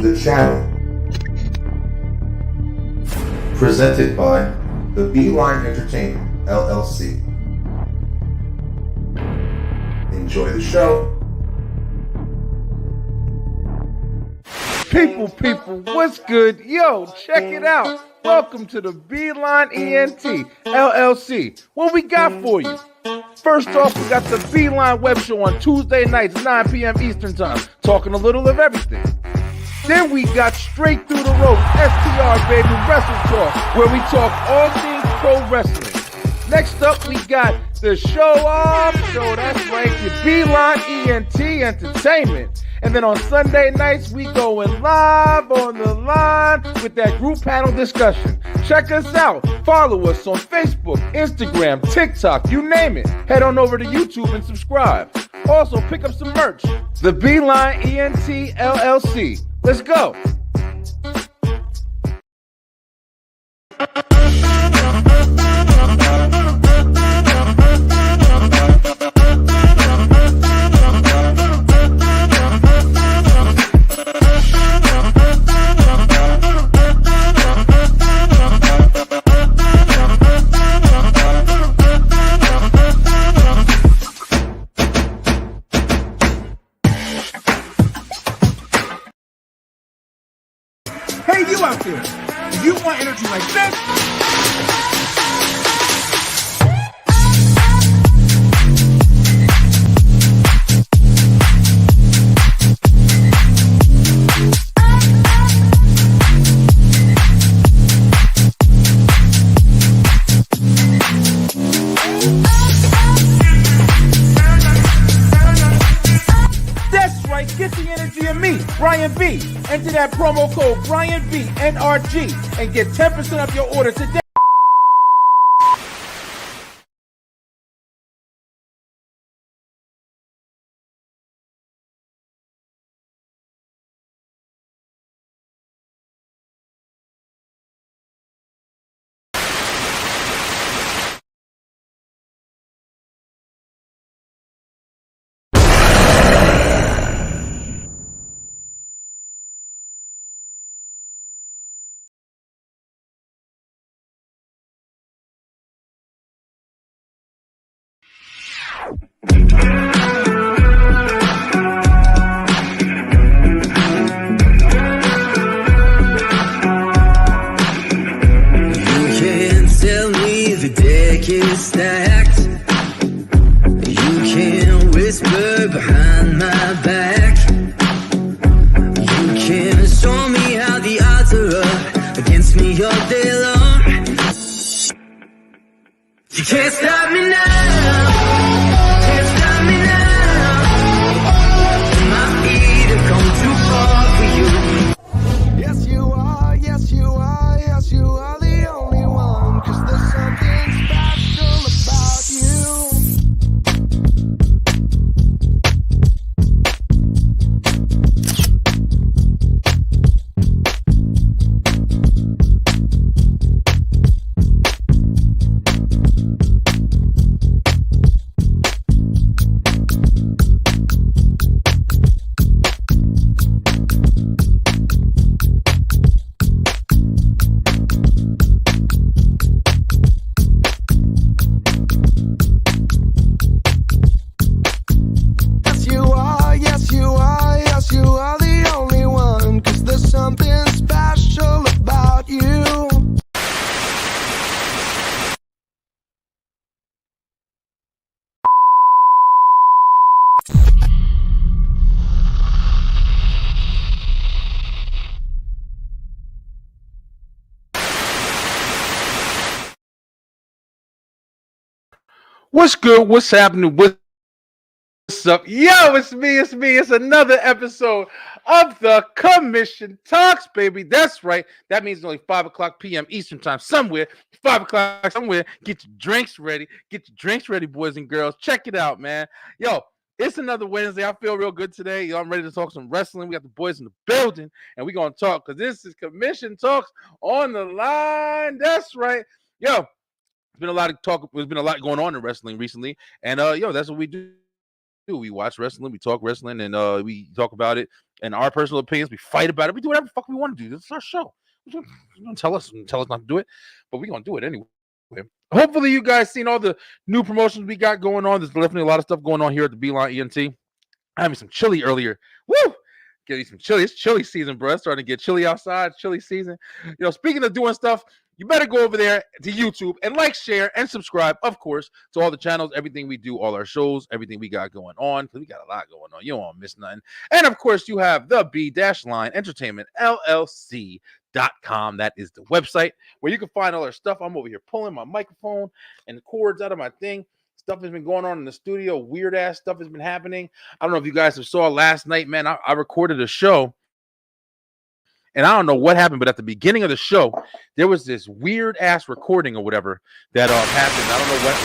to the channel. Presented by the Beeline Entertainment, LLC. Enjoy the show. People, what's good? Yo, check it out. Welcome to the Beeline ENT, LLC. What we got for you? First off, we got the Beeline Web Show on Tuesday nights, 9 p.m. Eastern Time, talking a little of everything. Then we got Straight Through the Rope, STR, baby, Wrestle Talk, where we talk all things pro wrestling. Next up, we got the Show Off Show, that's right, the Beeline ENT Entertainment. And then on Sunday nights, we going live on the line with that group panel discussion. Check us out. Follow us on Facebook, Instagram, TikTok, you name it. Head on over to YouTube and subscribe. Also, pick up some merch. The Beeline ENT LLC. Let's go. Hey, you out there, if you want energy like this, get the energy of me, Brian B. Enter that promo code Brian B NRG and get 10% off your order today. Stacked. You can whisper behind my back. You can show me how the odds are up against me all day long. You can't stop me now. Can't stop me now. My feet have come too far for you. Yes, you are. Yes, you are. Yes, you are the only one. 'Cause there's something special about you. What's good? What's happening? What's up? Yo, it's me. It's another episode of the Commission Talks, baby. That's right. That means it's only 5 o'clock p.m. Eastern Time. Somewhere, 5 o'clock somewhere. Get your drinks ready. Get your drinks ready, boys and girls. Check it out, man. Yo, it's another Wednesday. I feel real good today. Yo, I'm ready to talk some wrestling. We got the boys in the building, and we're going to talk because this is Commission Talks on the line. That's right. Yo. There's been a lot of talk. There's been a lot going on in wrestling recently, and that's what we do We watch wrestling, we talk wrestling, and we talk about it and our personal opinions. We fight about it. We do whatever the fuck we want to do. This is our show. You don't tell us not to do it, but we're gonna do it anyway. Hopefully, you guys seen all the new promotions we got going on. There's definitely a lot of stuff going on here at the Beeline ENT. I had me some chili earlier. Woo! Get you some chili. It's chili season, bro. It's starting to get chilly outside. Chili season. Speaking of doing stuff, you better go over there to YouTube and like, share, and subscribe, of course, to all the channels, everything we do, all our shows, everything we got going on, because we got a lot going on. You don't want to miss nothing. And, of course, you have the B-Line Entertainment LLC.com. That is the website where you can find all our stuff. I'm over here pulling my microphone and the cords out of my thing. Stuff has been going on in the studio. Weird ass stuff has been happening. I don't know if you guys have saw last night, man. I recorded a show, and I don't know what happened, but at the beginning of the show, there was this weird ass recording or whatever that happened. I don't know what.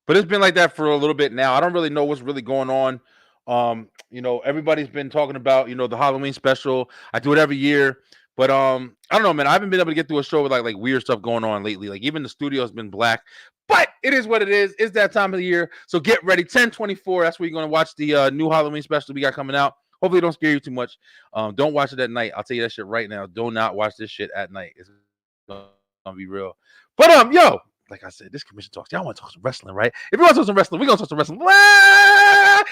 But it's been like that for a little bit now. I don't really know what's really going on. Everybody's been talking about, the Halloween special. I do it every year. But I don't know, man. I haven't been able to get through a show with like weird stuff going on lately. Like even the studio has been black. But it is what it is. It's that time of the year. So get ready. 10/24. That's where you're going to watch the new Halloween special we got coming out. Hopefully it don't scare you too much. Don't watch it at night. I'll tell you that shit right now. Do not watch this shit at night. It's gonna be real. But like I said, this commission talks. Y'all want to talk some wrestling, right? If you want to talk some wrestling, we're going to talk some wrestling. Oh,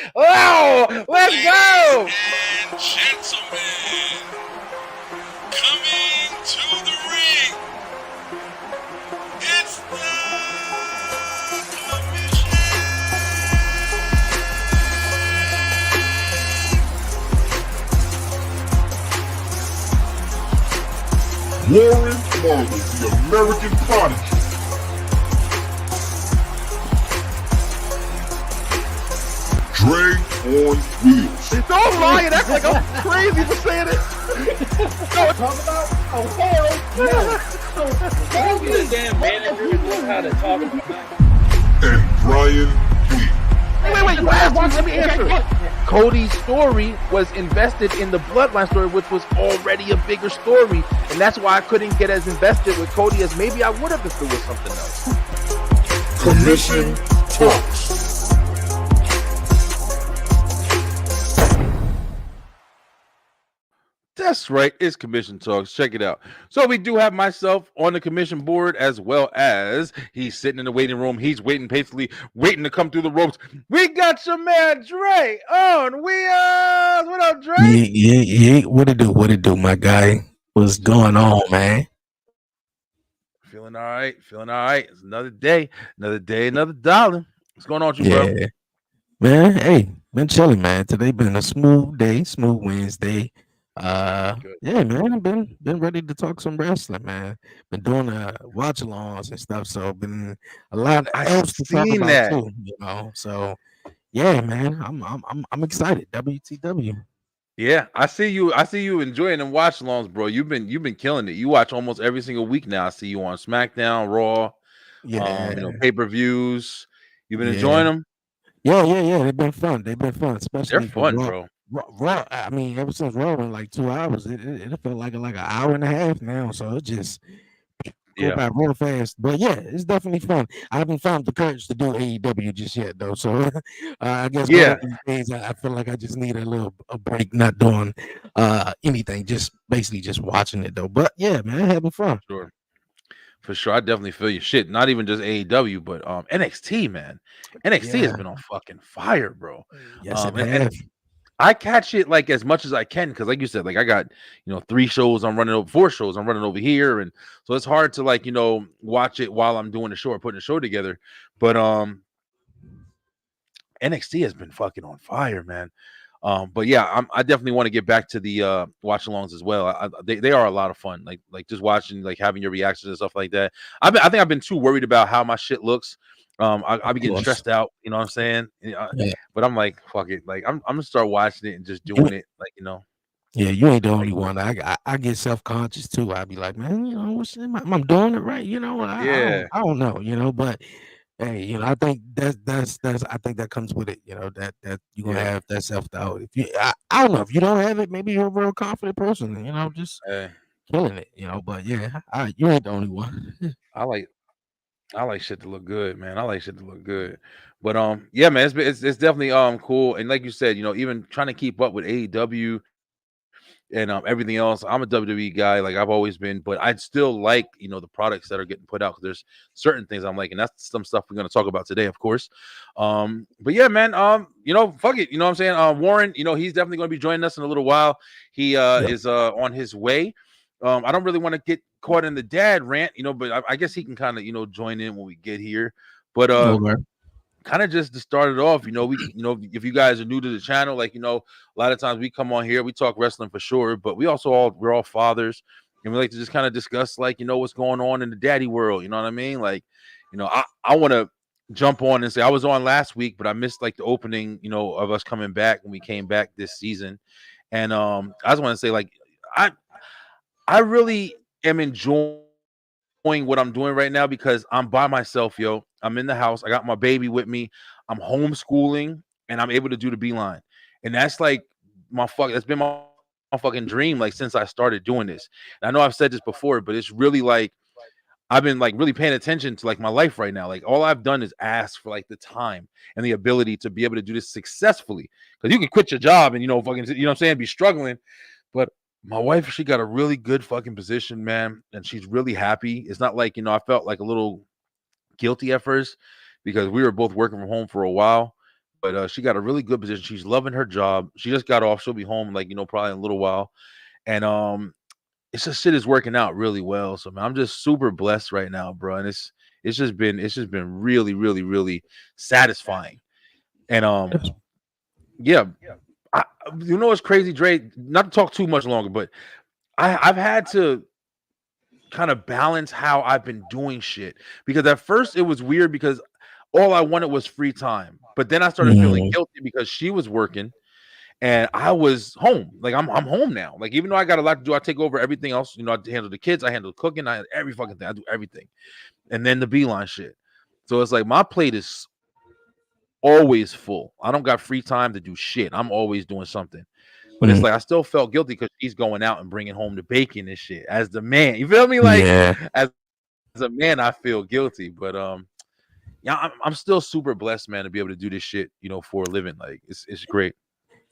let's go! And gentlemen, coming to the ring, it's the Warren Marley, the American Prodigy. Dre on wheels. Don't lie and act like I'm crazy for saying it. Talk about hell no. The damn manager knows how to talk about it. And Brian B. Wait, you asked me, let me answer. Cody's story was invested in the Bloodline story, which was already a bigger story, and that's why I couldn't get as invested with Cody as maybe I would have if it was something else. Commission Talks. That's right. It's Commission Talks. Check it out. So we do have myself on the commission board, as well as he's sitting in the waiting room. He's waiting, patiently waiting to come through the ropes. We got your man Dre on wheels. What up, Dre? Yeah. What it do, my guy? What's going on, man? Feeling all right. It's another day, another dollar. What's going on with you, bro? Yeah, man. Hey, been chilling, man. Today been a smooth day, smooth Wednesday. Good. Yeah, man. I've been ready to talk some wrestling, man. Been doing watch-alongs and stuff, so been a lot else to talk seen about that. too. So yeah, man. I'm excited. WTW. Yeah, I see you enjoying them watch alongs, bro. You've been killing it. You watch almost every single week now. I see you on SmackDown, Raw, Yeah, pay-per-views. You've been Yeah. enjoying them. yeah. They've been fun, especially They're for fun, Raw. bro. Raw, I mean, ever since Raw in like 2 hours, it felt like an hour and a half now. So it just go Yeah, by real fast. But yeah, it's definitely fun. I haven't found the courage to do AEW just yet, though. So I guess one yeah, of these days I feel like I just need a break, not doing anything, just basically just watching it though. But yeah, man, having fun. sure. For sure. I definitely feel your shit. Not even just AEW, but NXT, man. NXT has Yeah. been on fucking fire, bro. Yes, it and has. I catch it like as much as I can because, like you said, like I got 3 shows I'm running over, 4 shows I'm running over here, and so it's hard to like watch it while I'm doing the show or putting the show together. But NXT has been fucking on fire, man. But yeah, I definitely want to get back to the watch alongs as well. They are a lot of fun, like just watching, like having your reactions and stuff like that. I think I've been too worried about how my shit looks. I'll be getting course. stressed out, you know what I'm saying? Yeah. But I'm like, fuck it. Like I'm gonna start watching it and just doing it, like Yeah, you ain't the only one. I get self-conscious too. I be like, man, I'm doing it right. Yeah. I don't know, but Hey, I think that's I think that comes with it. That you're gonna Yeah. have that self doubt. If I don't know if you don't have it, maybe you're a real confident person. Just Hey, killing it. But yeah, you ain't the only one. I like I like shit to look good, man. I like shit to look good. But yeah, man, it's definitely cool. And like you said, even trying to keep up with AEW and everything else. I'm a WWE guy, like I've always been, but I'd still like the products that are getting put out. 'Cause there's certain things I'm like, and that's some stuff we're gonna talk about today, of course. But yeah, man, fuck it, you know what I'm saying? Warren, he's definitely gonna be joining us in a little while. He Yeah. is on his way. I don't really want to get caught in the dad rant, but I guess he can kind of join in when we get here. But Okay. kind of just to start it off, if you guys are new to the channel, like a lot of times we come on here, we talk wrestling for sure, but we're all fathers, and we like to just kind of discuss like what's going on in the daddy world. You know what I mean? Like, I want to jump on and say I was on last week, but I missed like the opening, of us coming back when we came back this season, and I just want to say like I I really am enjoying what I'm doing right now because I'm by myself, yo. I'm in the house. I got my baby with me. I'm homeschooling and I'm able to do the beeline. And that's like that's been my fucking dream like since I started doing this. And I know I've said this before, but it's really like I've been like really paying attention to like my life right now. Like all I've done is ask for like the time and the ability to be able to do this successfully. Because you can quit your job and fucking what I'm saying, be struggling. But my wife, she got a really good fucking position, man, and she's really happy. It's not like I felt like a little guilty at first because we were both working from home for a while. But she got a really good position. She's loving her job. She just got off. She'll be home like probably in a little while. And it's just shit is working out really well. So man, I'm just super blessed right now, bro. And it's just been really, really, really satisfying. And yeah, I, what's crazy, Dre? Not to talk too much longer, but I've had to kind of balance how I've been doing shit because at first it was weird because all I wanted was free time, but then I started feeling Mhm. guilty because she was working and I was home. Like I'm home now. Like even though I got a lot to do, I take over everything else. I handle the kids, I handle the cooking, I every fucking thing. I do everything, and then the beeline shit. So it's like my plate is always full. I don't got free time to do shit. I'm always doing something. But it's Mhm. like I still felt guilty because she's going out and bringing home the bacon and shit as the man. You feel me? Like Yeah. as a man, I feel guilty. But yeah, I'm still super blessed, man, to be able to do this shit, for a living. Like it's great.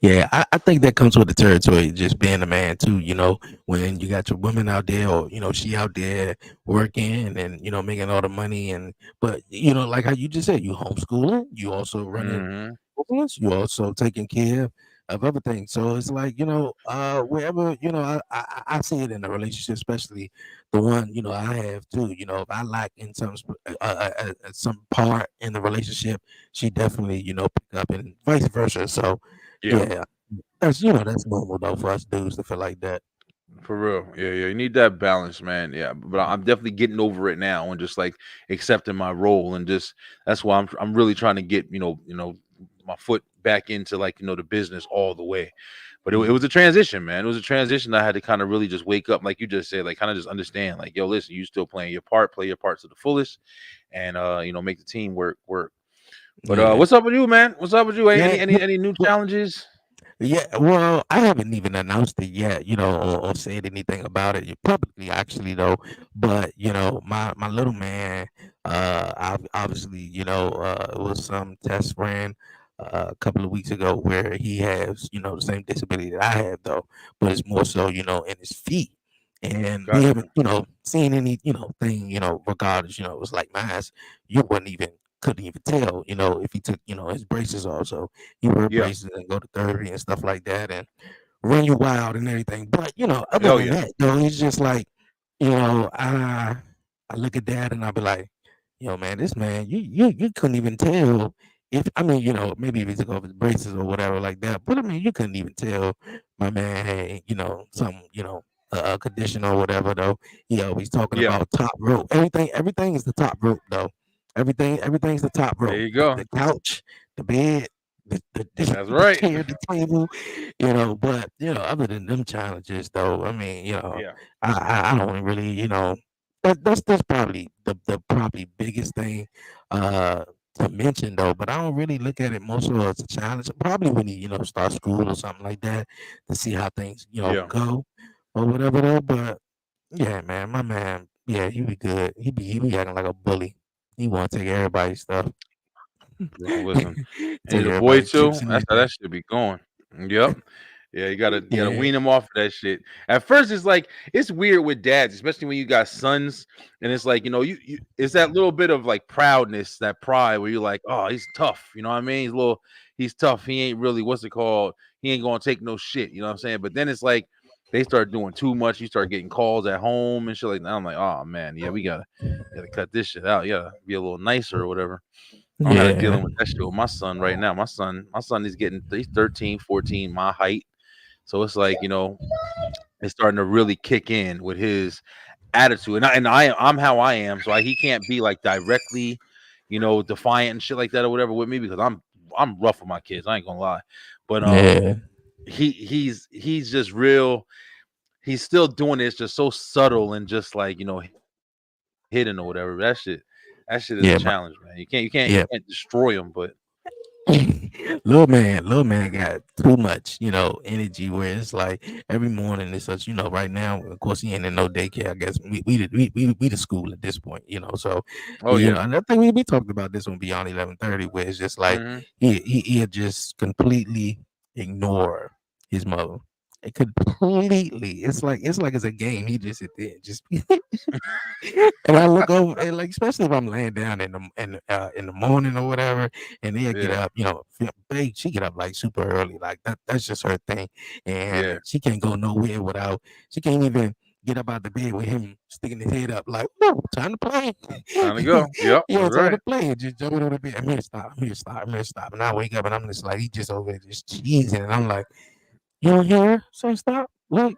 Yeah, I think that comes with the territory, just being a man too. When you got your woman out there, or she out there working and making all the money, but like how you just said, you homeschooling, you also running Hmm. business, you also taking care of everything. So it's like wherever I see it in a relationship, especially the one I have too. If I lack in some part in the relationship, she definitely pick up and vice versa. So Yeah, yeah, that's normal though for us dudes to feel like that. for real. Yeah, yeah. You need that balance, man. Yeah, but I'm definitely getting over it now and just like accepting my role and just that's why I'm really trying to get my foot back into like the business all the way. But it Mhm. was a transition, man. It was a transition. I had to kind of really just wake up, like you just said, like kind of just understand, like, yo, listen, you still playing your part, play your part to the fullest, and make the team work. But Yeah, what's up with you, man? What's up with you? yeah. Any new challenges? Yeah, well, I haven't even announced it yet, or said anything about it publicly, actually, though. But my little man, obviously, it was some test ran a couple of weeks ago where he has, the same disability that I have, though, but it's more so, in his feet. And we Gotcha. haven't, seen any, thing, regardless, it was like my ass, you wouldn't even couldn't even tell, if he took, his braces off. So he wear Yeah. braces and go to therapy and stuff like that and run you wild and everything. But other Hell than yeah. that, it's just like, I look at that and I be like, yo, man, this man, you couldn't even tell if I mean, maybe if he took off his braces or whatever like that. But I mean, you couldn't even tell my man had, some, a condition or whatever though. He always talking Yeah. about top rope. Everything is the top rope though. Everything's the top There rope. you The, go. the couch, the bed, the, That's the right. chair, the table, but other than them challenges though, I mean, Yeah. I don't really, that's probably the probably biggest thing uh to mention though. But I don't really look at it most so as a challenge. Probably when he start school or something like that to see how things Yeah. go or whatever though. But yeah, man, my man, yeah, he be good. He be acting like a bully. He want to take everybody's stuff, Bro, listen. And take your boy everybody's too. chips and That's how that everything. should be going. Yep. Yeah, you gotta Yeah, wean them off of that shit. At first, it's like it's weird with dads, especially when you got sons, and it's like you it's that little bit of like proudness, that pride, where you're like, oh, he's tough. You know what I mean? He's tough. He ain't really what's it called? He ain't gonna take no shit. You know what I'm saying? But then it's like they start doing too much. You start getting calls at home and shit like that. I'm like, oh man, yeah, we gotta cut this shit out. Yeah, be a little nicer or whatever. I'm kind of yeah, dealing with that shit with my son right now. My son is he's 13, 14, my height. So it's like, it's starting to really kick in with his attitude. I'm how I am. So he can't be like directly, defiant and shit like that or whatever with me because I'm rough with my kids. I ain't gonna lie. But yeah, he's just real. He's still doing it. It's just so subtle and just like, hidden or whatever. That shit is a challenge, man. yeah, You can't yeah. destroy him, but Little man got too much, energy. Where it's like every morning it's such, right now. Of course, he ain't in no daycare. I guess we the school at this point, So oh yeah. and I think we talked about this on Beyond 11:30, where it's just like Hmm. he had just completely ignore his mother. Completely, it's like it's a game. He just sit there, and just and I look over, and like especially if I'm laying down in the morning or whatever, and they'll get Yeah, up, babe, she get up like super early, like that's just her thing, yeah. and she can't go nowhere without. She can't even get up out the bed with him sticking his head up, like, "Whoa, time to play." Time to go. Yep, Yeah, that's time right. to play. And just jump on the bed. I'm here to stop. I'm here to stop. I'm here to stop. And I wake up and I'm just like, he just over there just cheesing, and I'm like, "You don't hear her? Say stop. Look."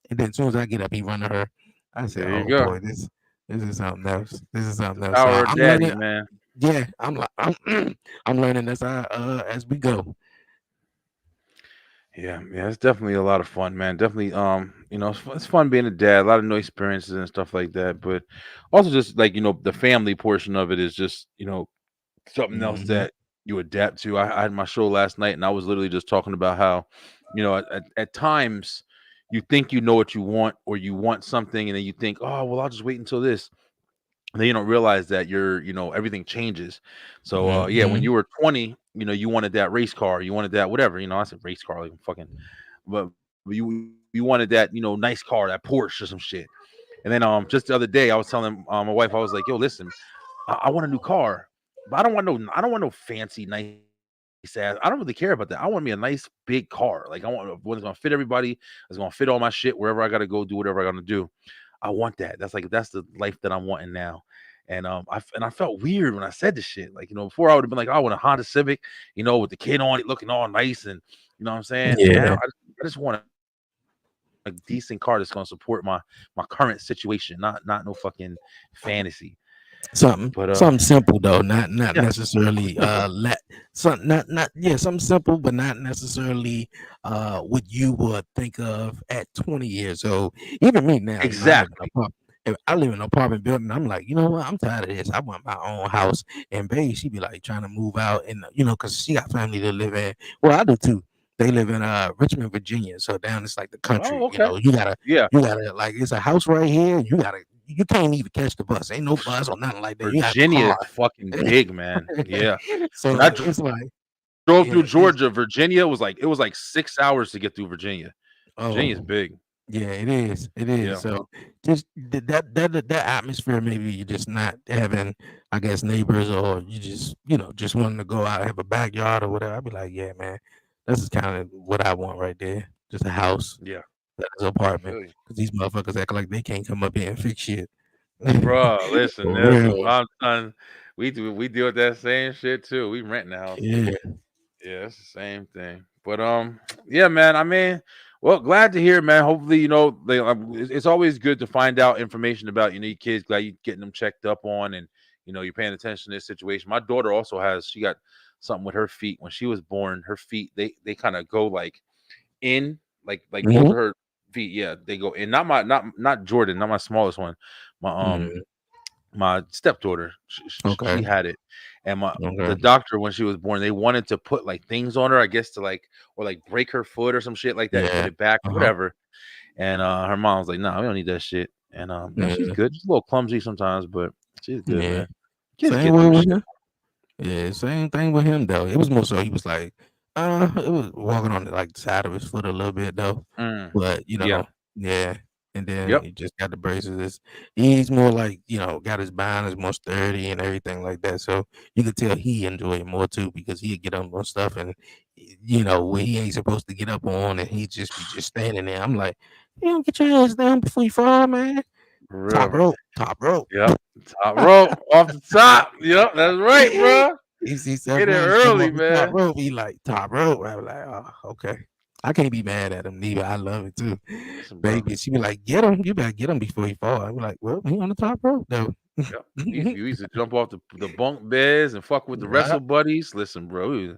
And then as soon as I get up, he run to her. I said, There you "Oh go. boy, this is something else. This is The something else." So power of I'm daddy, learning. man. Yeah, I'm like I'm learning as we go. Yeah, yeah, it's definitely a lot of fun, man. Definitely, it's fun being a dad. A lot of new experiences and stuff like that. But also, just like the family portion of it is just something else Hmm. that you adapt to. I had my show last night, and I was literally just talking about how, at times you think you know what you want, or you want something, and then you think, oh, well, I'll just wait until this. And then you don't realize that everything changes. So yeah, when Hmm. you were 20, you wanted that race car, you wanted that whatever, I said race car, like fucking, but you wanted that nice car, that Porsche or some shit. And then just the other day I was telling my wife, I was like, yo, listen, I want a new car, but I don't want no fancy nice ass. I don't really care about that. I want me a nice big car. Like I want one that's gonna fit everybody, that's gonna fit all my shit wherever I gotta go, do whatever I gotta do. I want that. That's the life that I'm wanting now. And I felt weird when I said this shit. Like, before I would have been like, oh, I want a Honda Civic, with the kid on it looking all nice, and you know what I'm saying? Now Yeah, I just want a decent car that's gonna support my current situation, not no fucking fantasy. But something simple though, yeah, not necessarily something simple, but not necessarily what you would think of at 20 years old. Even me now, exactly. I live in an apartment building. I'm like, you know what? I'm tired of this. I want my own house. And babe, she be like trying to move out, and because she got family to live in. Well, I do too. They live in Richmond, Virginia. So down it's like the Oh, country. okay. Yeah. You gotta like it's a house right here. You can't even catch the bus. Ain't no bus or nothing like that. You have a Virginia is car. fucking big, man. Yeah. When I So drove it's through like, Georgia, Virginia, yeah, it's it was like 6 hours to get through Virginia. Virginia's big. oh yeah, it is. It Yeah. is. So just that atmosphere, maybe you're just not having, I guess, neighbors, or you just just wanting to go out and have a backyard or whatever. I'd be like, yeah, man, this is kind of what I want right there. Just a house, Yeah. that's an I apartment. feel you. Because these motherfuckers act like they can't come up here and fix shit. Bro, listen, For listen. real. My son, we deal with that same shit too. We rent in the house. Yeah. Yeah, it's the same thing. But yeah, man. I mean, well, glad to hear, man. Hopefully, it's always good to find out information about your kids. Glad you getting them checked up on, and you're paying attention to this situation. My daughter also she got something with her feet. When she was born, her feet they kind of go like in, like both Hmm. of her feet. Yeah, they go in. Not Jordan, not my smallest one, My Mm, my stepdaughter, she okay. had it, and the Okay. doctor when she was born, they wanted to put like things on her, I guess to like or like break her foot or some shit like that and put Yeah. it back or Uh-huh. whatever. And her mom was like, "No, we don't need that shit." And no, she's Yeah. good. She's a little clumsy sometimes, but she's good, Yeah. man. Kids Same get way through with shit. him. Yeah, same thing with him though. It was more so he was like, it was walking on the like side of his foot a little bit though. Mm, But yeah. yeah. And then Yep. he just got the braces. He's more like, got his balance more sturdy and everything like that. So you could tell he enjoyed it more too because he'd get up on stuff and where he ain't supposed to get up on and he'd just be just standing there. I'm like, you don't get your ass down before you fall, man. For Top real. rope, top rope. Yep. Top rope off the top. Yep. That's right, bro. He see Seth Get it Rollins come early, off the top man. rope, he like, "Top rope." I was like, "Oh, okay." I can't be mad at him neither. I love it too. Listen, bro. Baby, she be like, "Get him. You better get him before he fall." I be like, "Well, he on the top rope though." Yep. We used to jump off the bunk beds and fuck with the Yeah. wrestle buddies. Listen, bro,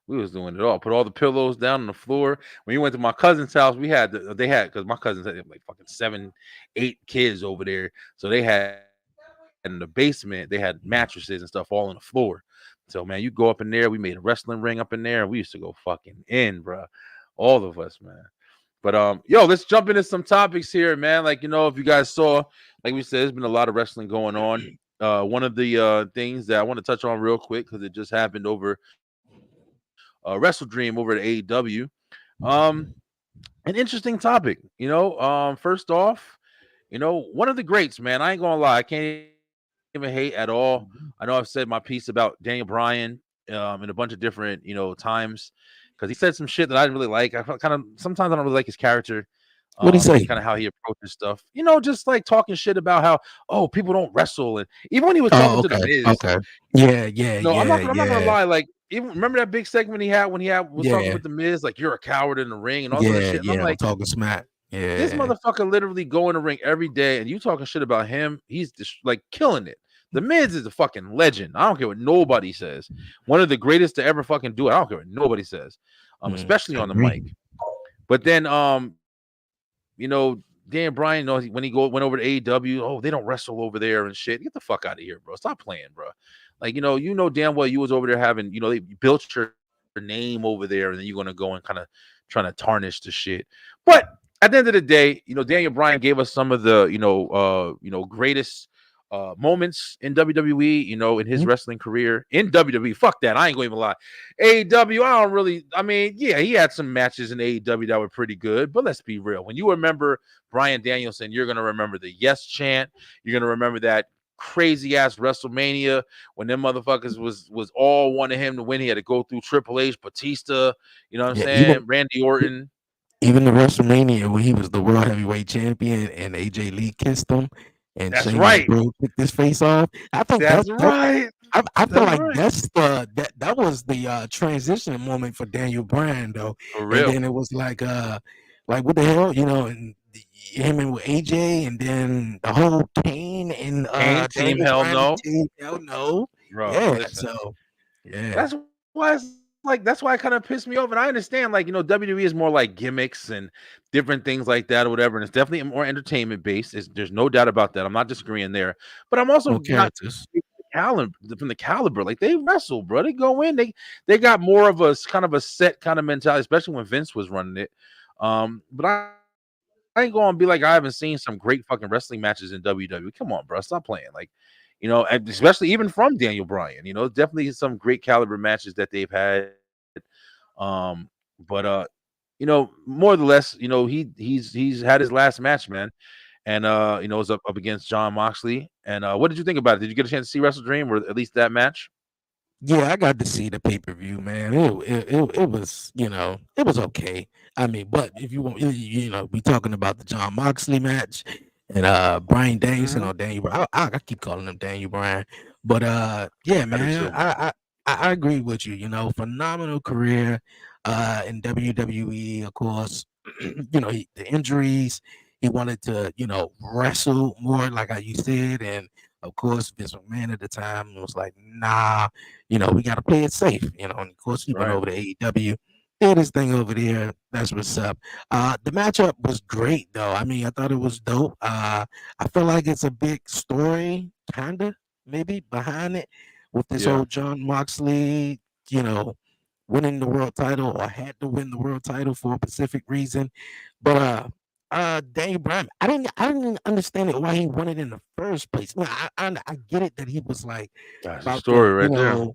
we was doing it all. Put all the pillows down on the floor. When you went to my cousin's house, they had because my cousins had like fucking 7, 8 kids over there. So they had in the basement, they had mattresses and stuff all on the floor. So man, you go up in there. We made a wrestling ring up in there, and we used to go fucking in, bro. All of us, man. But yo, let's jump into some topics here, man. Like if you guys saw, like we said, there's been a lot of wrestling going on. One of the things that I want to touch on real quick because it just happened over Wrestle Dream over at AEW. Um, an interesting topic. First off, one of the greats, man. I ain't gonna lie, I can't even hate at all. I know I've said my piece about Daniel Bryan in a bunch of different times because he said some shit that I didn't really like. I sometimes I don't really like his character. What'd he And kind say? of how he approaches stuff, just like talking shit about how people don't wrestle, and even when he was talking Oh, to the okay, Miz, okay. Yeah, yeah, yeah, I'm not gonna yeah, lie. Like, even remember that big segment he had when was talking yeah, with the Miz, like you're a coward in the ring and all this other yeah, shit. And I'm yeah. I'm like, talking smack. this Yeah. motherfucker literally go in the ring every day, and you talking shit about him. He's just like killing it. The Miz is a fucking legend. I don't care what nobody says. One of the greatest to ever fucking do it. I don't care what nobody says, especially I on the mic. agree. But then, Dan Bryan, when he went over to AEW, oh, they don't wrestle over there and shit. Get the fuck out of here, bro. Stop playing, bro. Like, damn well you was over there having, they built your name over there, and then you're gonna go and kind of trying to tarnish the shit. But at the end of the day, Daniel Bryan gave us some of the, greatest moments in WWE, in his Mhm. wrestling career in WWE. Fuck that. I ain't going to even lie. AEW, I don't really, I mean, yeah, he had some matches in AEW that were pretty good, but let's be real. When you remember Bryan Danielson, you're going to remember the yes chant. You're going to remember that crazy ass WrestleMania when them motherfuckers was all wanting him to win. He had to go through Triple H, Batista, you know what I'm Yeah, saying? Randy Orton. even the WrestleMania when he was the world heavyweight champion and AJ Lee kissed him and That's Sheamus right. Bro took his face off. I think That's right. I feel That's like right. that's that was the transition moment for Daniel Bryan though. For And real. then it was like what the hell, and him and with AJ and then the whole Kane and Kane, Team Daniel Hell Bryan No. team. Hell no. Bro, Yeah. listen. So yeah. That's why it kind of pissed me off. And I understand, like, WWE is more like gimmicks and different things like that or whatever. And it's definitely more entertainment based. There's no doubt about that. I'm not disagreeing there. But I'm also No not characters. from the caliber. Like, they wrestle, bro. They go in, they got more of a kind of a set kind of mentality, especially when Vince was running it. But I ain't gonna be like, I haven't seen some great fucking wrestling matches in WWE. Come on, bro. Stop playing. Like, and especially even from Daniel Bryan, definitely some great caliber matches that they've had. But more or less, he's had his last match, man, and it was up against John Moxley. And what did you think about it? Did you get a chance to see Wrestle Dream or at least that match? Yeah, I got to see the pay-per-view, man. It was, it was okay. I mean, but if you want, we talking about the John Moxley match and Brian Danielson Hmm. or Daniel Bryan. I keep calling him Daniel Bryan, but yeah, I do man, too. I agree with you. Phenomenal career in WWE, of course. The injuries. He wanted to, wrestle more, like how you said, and of course, Vince McMahon at the time was like, nah, we got to play it safe, and of course, he went Right. over to AEW, did his thing over there. That's what's up. The matchup was great though. I mean, I thought it was dope. I feel like it's a big story, kinda, maybe behind it, with this Yeah. whole John Moxley, you know, winning the world title or had to win the world title for a specific reason. But Daniel Bryan, I didn't understand it why he won it in the first place. I get it that he was like That's the about to, story right there.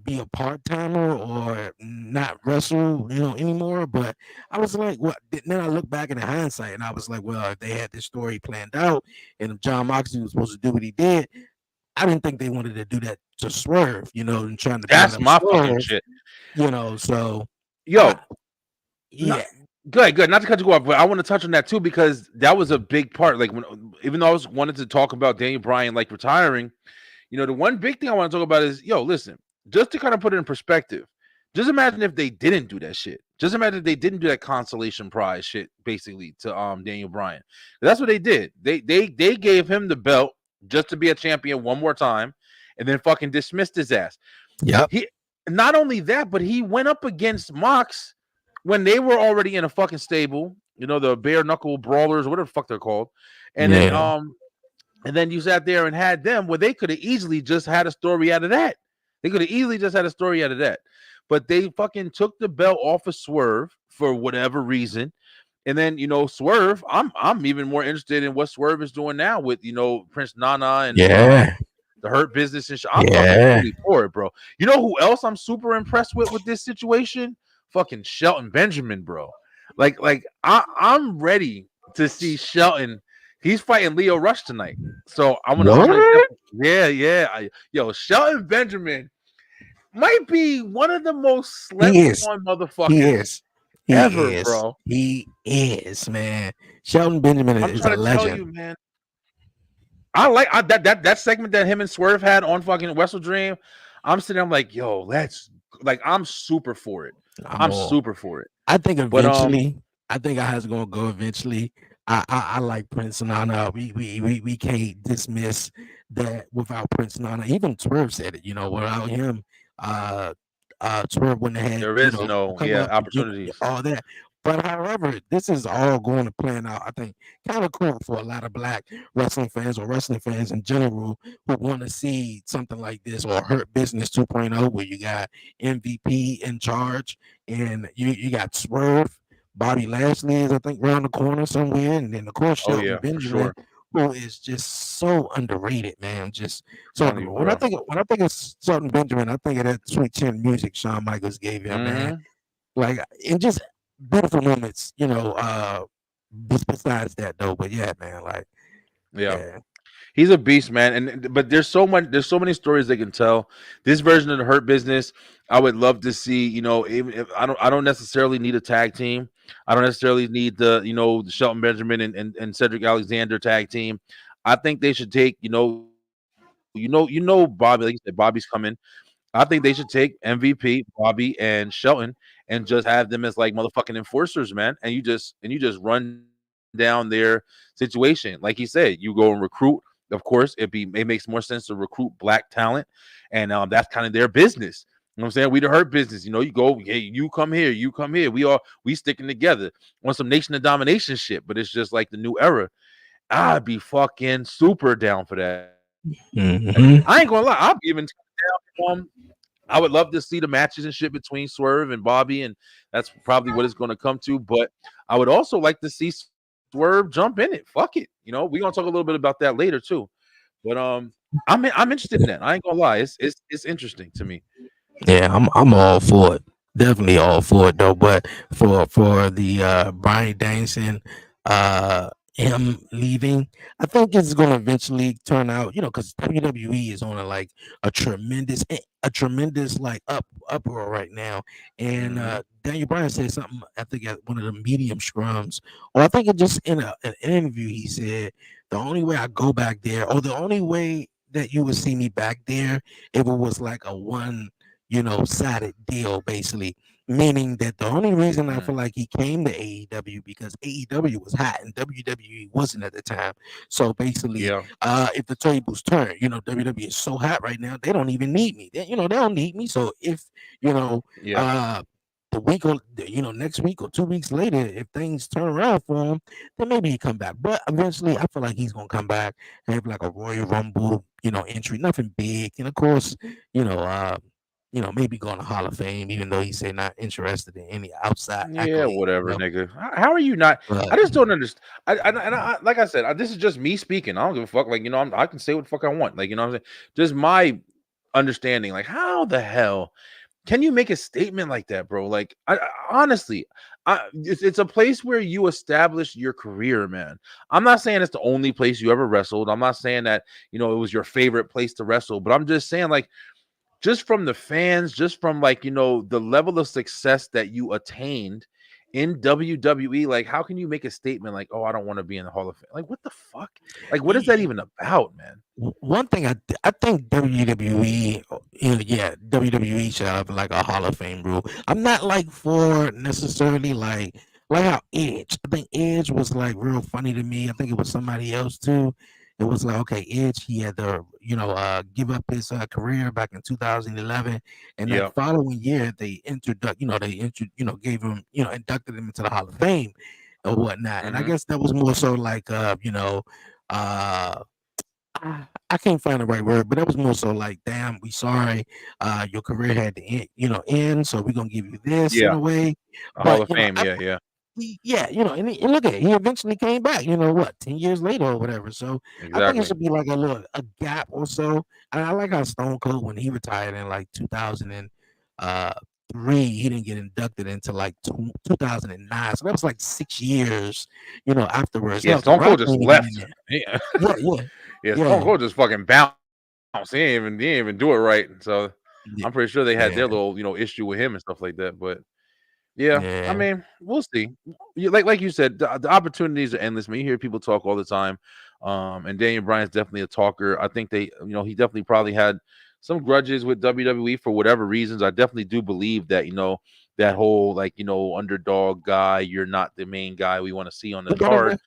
be a part timer or not wrestle, anymore. But I was like, what? Then I look back in hindsight and I was like, well, if they had this story planned out and if John Moxley was supposed to do what he did, I didn't think they wanted to do that to Swerve, and trying to build That's up my fucking Swerve, shit. so I, Yo, not yeah, good, good. Not to cut you off, but I want to touch on that too because that was a big part. Like even though I was wanted to talk about Daniel Bryan like retiring, the one big thing I want to talk about is, listen, just to kind of put it in perspective, just imagine if they didn't do that shit. Just imagine if they didn't do that consolation prize shit, basically, to Daniel Bryan. That's what they did. They gave him the belt just to be a champion one more time, and then fucking dismissed his ass. yep, He not only that, but he went up against Mox when they were already in a fucking stable, the bare knuckle brawlers, or whatever the fuck they're called. And then yeah, you sat there and had them where they could have easily just had a story out of that. They could have easily just had a story out of that. But they fucking took the belt off of Swerve for whatever reason. And then, Swerve, I'm even more interested in what Swerve is doing now with, Prince Nana and yeah, the Hurt Business and shit. I'm fucking yeah. totally for it, bro. You know who else I'm super impressed with this situation? Fucking Shelton Benjamin, bro. I'm ready to see Shelton. He's fighting Leo Rush tonight, so I'm gonna What? yeah. Shelton Benjamin might be one of the most slept He is. on He motherfuckers is. He ever, is. bro. He is, man. Shelton Benjamin I'm is a trying to tell legend. you, man. That segment that him and Swerve had on fucking Wrestle Dream. I'm sitting, I'm like, yo, I'm super for it. I'm I'm all. super for it. I think But eventually, I think I was gonna go eventually. I like Prince Nana. We can't dismiss that without Prince Nana. Even Swerve said it. Without him, uh, Swerve wouldn't have had there is no, come up, opportunities. all that. But however, this is all going to plan out. I think kind of cool for a lot of black wrestling fans or wrestling fans in general who want to see something like this or Hurt Business 2.0, where you got MVP in charge and you got Swerve. Bobby Lashley is, I think, around the corner somewhere, and then of course Oh Shelton yeah, for Benjamin, sure. who is just so underrated, man. Just so Telling you, underrated. When I bro. think of Shelton Benjamin, I think of that Sweet Chin music Shawn Michaels gave him, man. Mm-hmm. Like, and just beautiful moments, besides that though. But yeah, man, like, Yeah. yeah, He's a beast, man. But there's so many stories they can tell. This version of the Hurt Business, I would love to see. Even if I don't necessarily need a tag team. I don't necessarily need the Shelton Benjamin and Cedric Alexander tag team. I think they should take Bobby, like you said, Bobby's coming. I think they should take MVP, Bobby, and Shelton, and just have them as like motherfucking enforcers, man. And you just run down their situation. Like he said, you go and recruit. Of course, it makes more sense to recruit black talent, and that's kind of their business. You know what I'm saying? We the Hurt Business. You go, hey, you come here, you come here. We sticking together on some Nation of Domination shit. But it's just like the new era. I'd be fucking super down for that. I ain't gonna lie. hmm I'll be even down. I would love to see the matches and shit between Swerve and Bobby, and that's probably what it's going to come to. But I would also like to see Swerve jump in it. Fuck it, we're gonna talk a little bit about that later too. But I'm interested in that. I ain't gonna lie, it's interesting to me. Yeah, I'm all for it. Definitely all for it though. But for the Brian Danielson, uh him leaving, I think it's gonna eventually turn out, because WWE is on a tremendous like uproar right now. And Hmm. Daniel Bryan said something, I think at one of the medium scrums, or I think it just in an interview, he said the only way I go back there, or the only way that you would see me back there if it was like a one sided deal, basically. Meaning that the only reason I feel like he came to AEW because AEW was hot and WWE wasn't at the time. So basically, Yeah, if the tables turn, WWE is so hot right now, they don't even need me. They don't need me. So if you know, yeah, uh the week or next week or 2 weeks later, if things turn around for him, then maybe he come back. But eventually, I feel like he's gonna come back and have like a Royal Rumble, entry, nothing big, and of course, you know, uh, maybe going to Hall of Fame, even though he said not interested in any outside Yeah, accolades, whatever, nigga. How are you not? I But just don't understand. Like I said, this is just me speaking. I don't give a fuck. Like I can say what the fuck I want. Like what I'm saying. Just my understanding. Like how the hell can you make a statement like that, bro? Like honestly, it's a place where you establish your career, man. I'm not saying it's the only place you ever wrestled. I'm not saying that it was your favorite place to wrestle, but I'm just saying like just from the fans, just from like, the level of success that you attained in WWE, like how can you make a statement like, "Oh, I don't want to be in the Hall of Fame"? Like what the fuck? Like what is that even about, man? one thing I think WWE, yeah, WWE should have like a Hall of Fame rule. I'm not like for necessarily like how Edge. I think Edge was like real funny to me. I think it was somebody else too. It was like, okay, Edge, he had to give up his career back in 2011, and that Yeah. following year they gave him, inducted him into the Hall of Fame or whatnot. And I Hmm. guess that was more so like uh I can't find the right word, but that was more so like, damn, we sorry, your career had to end, so we're gonna give you this in Yeah. a way. A Hall But of Fame. Yeah, yeah. yeah, and look at it, he eventually came back. What, 10 years later or whatever. So I think it Exactly. should be like a gap or so. And I like how Stone Cold, when he retired in like 2003, he didn't get inducted into like 2009. So that was like 6 years, afterwards. Yeah, Hell, The Stone Rock Cold just ain't even in left. there. Yeah. Yeah, yeah, Yeah, Stone yeah, Cold just fucking bounced. He didn't even do it right. So yeah, I'm pretty sure they had yeah. their little, issue with him and stuff like that. But yeah, I Yeah, mean, we'll see. Like you said, the opportunities are endless. Man, you hear people talk all the time. And Daniel Bryan's definitely a talker. I think he definitely probably had some grudges with WWE for whatever reasons. I definitely do believe that, that whole like, underdog guy, you're not the main guy we want to see on the he wanted card. to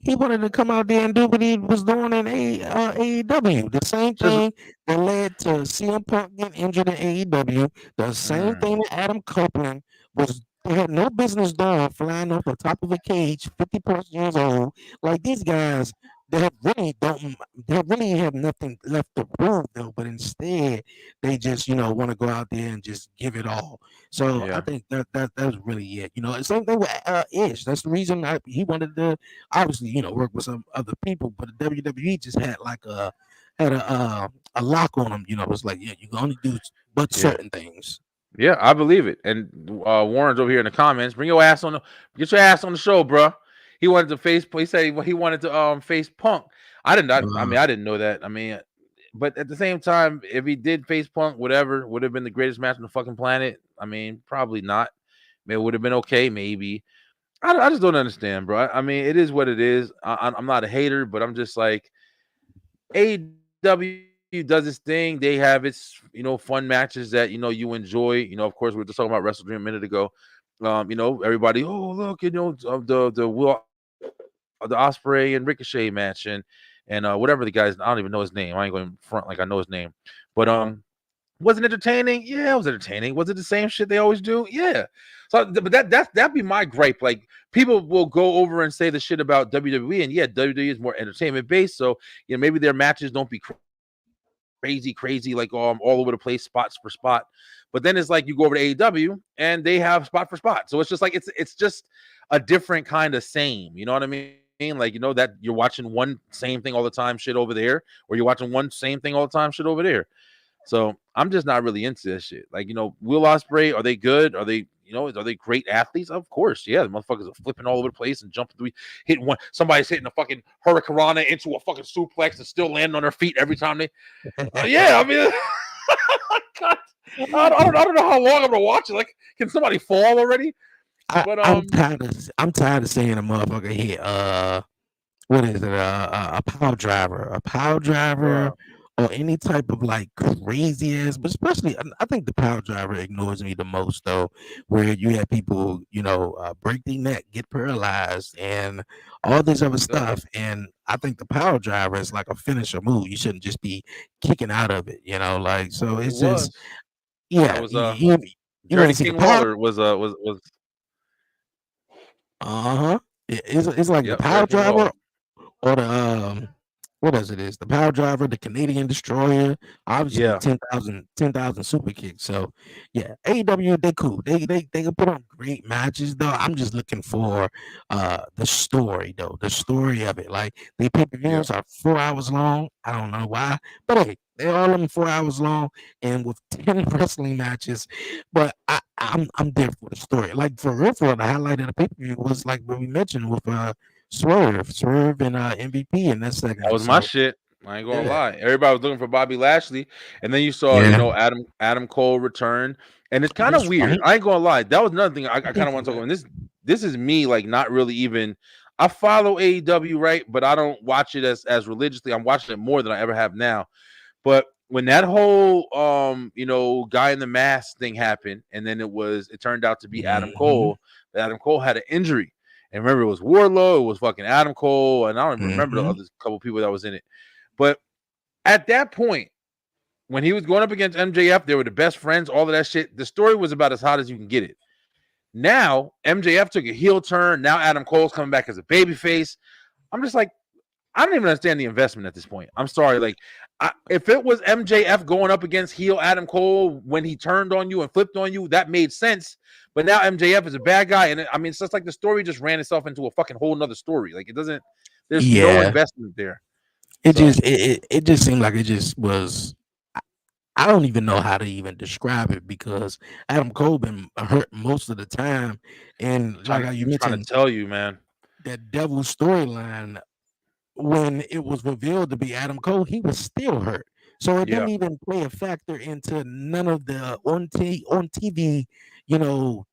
he wanted to come out there and do what he was doing in AEW. The same Just thing that led to CM Punk getting injured in AEW. The same thing mm, that Adam Copeland was. They had no business doing, flying off the top of a cage, 50 plus years old. Like these guys, they have really don't. They really have nothing left to prove though. But instead, they just want to go out there and just give it all. So I yeah. think that's really it. Same thing with Ish. That's the reason he wanted to obviously work with some other people, but the WWE just had a lock on them. It's like, yeah, you can only do but Yeah. certain things. Yeah, I believe it. And Warren's over here in the comments. Bring your ass on get your ass on the show, bro. He wanted to face. He said he wanted to face Punk. I didn't. I Uh, mean, I didn't know that. I mean, but at the same time, if he did face Punk, whatever would have been the greatest match on the fucking planet. I mean, probably not. Maybe it would have been okay. Maybe. I just don't understand, bro. I mean, it is what it is. I'm not a hater, but I'm just like AEW does its thing. They have its fun matches that you enjoy. Of course, we were just talking about Wrestle Dream a minute ago. Everybody, oh look, the Will the Osprey and Ricochet match and whatever the guy's. I don't even know his name. I ain't going front like I know his name, but was it entertaining? Yeah, it was entertaining. Was it the same shit they always do? Yeah. So, but that'd be my gripe. Like people will go over and say the shit about WWE, and yeah, WWE is more entertainment based. So maybe their matches don't be crazy, like all over the place, spots for spot. But then it's like you go over to AEW and they have spot for spot. So it's just like it's just a different kind of same. You know what I mean? Like that you're watching one same thing all the time, shit over there, or you're watching one same thing all the time, shit over there. So I'm just not really into that shit. Like, Will Ospreay, are they good? Are they great athletes? Of course. Yeah. The motherfuckers are flipping all over the place and jumping through, hitting one. Somebody's hitting a fucking hurricanrana into a fucking suplex and still landing on their feet every time they. Yeah. I mean, God, I don't know how long I'm going to watch it. Like, can somebody fall already? I, But, I'm tired of seeing a motherfucker hit what is it? A power driver, bruh, or any type of like crazy ass. But especially, I think the power driver ignores me the most though, where you have people, break their neck, get paralyzed, and all this other exactly. stuff. And I think the power driver is like a finisher move. You shouldn't just be kicking out of it, like. So It it's just, was. That yeah, was, You Journey ain't see the King power. Lawler was Uh-huh. It's like the yep, power Journey King driver Lawler. or the what else it is? The power driver, the Canadian destroyer, obviously Yeah, 10,000 super kicks. So yeah, AEW they cool. They can put on great matches though. I'm just looking for the story though, the story of it. Like the yeah. pay-per-views are 4 hours long. I don't know why, but hey, they're all them 4 hours long and with 10 wrestling matches. But I'm there for the story. Like for real, the highlight of the pay-per-view was like what we mentioned with Swerve and MVP in that That segment. was my So shit. I ain't gonna yeah, lie. Everybody was looking for Bobby Lashley, and then you saw, yeah, Adam Cole return, and it's kind of he's weird. funny. I ain't gonna lie. That was another thing I kind of He's want to talk funny. about. And this is me like not really even. I follow AEW, right, but I don't watch it as religiously. I'm watching it more than I ever have now. But when that whole guy in the mask thing happened, and then it turned out to be Adam Mhm, Cole. Adam Cole had an injury. And remember, it was Wardlow, it was fucking Adam Cole, and I don't even remember the mhm. other couple people that was in it. But at that point, when he was going up against MJF, they were the best friends, all of that shit. The story was about as hot as you can get it. Now, MJF took a heel turn. Now Adam Cole's coming back as a babyface. I'm just like, I don't even understand the investment at this point. I'm sorry. Like, if it was MJF going up against heel Adam Cole when he turned on you and flipped on you, that made sense. But now MJF is a bad guy. And I mean, it's just like the story just ran itself into a fucking whole nother story. Like, it doesn't, there's no Yeah, investment there. it So, just it just seemed like it just was. I don't even know how to even describe it because Adam Cole been hurt most of the time, and like how you I'm trying to mentioned, tell you, man. that devil storyline when it was revealed to be Adam Cole, he was still hurt. So it Yeah, didn't even play a factor into none of the on TV,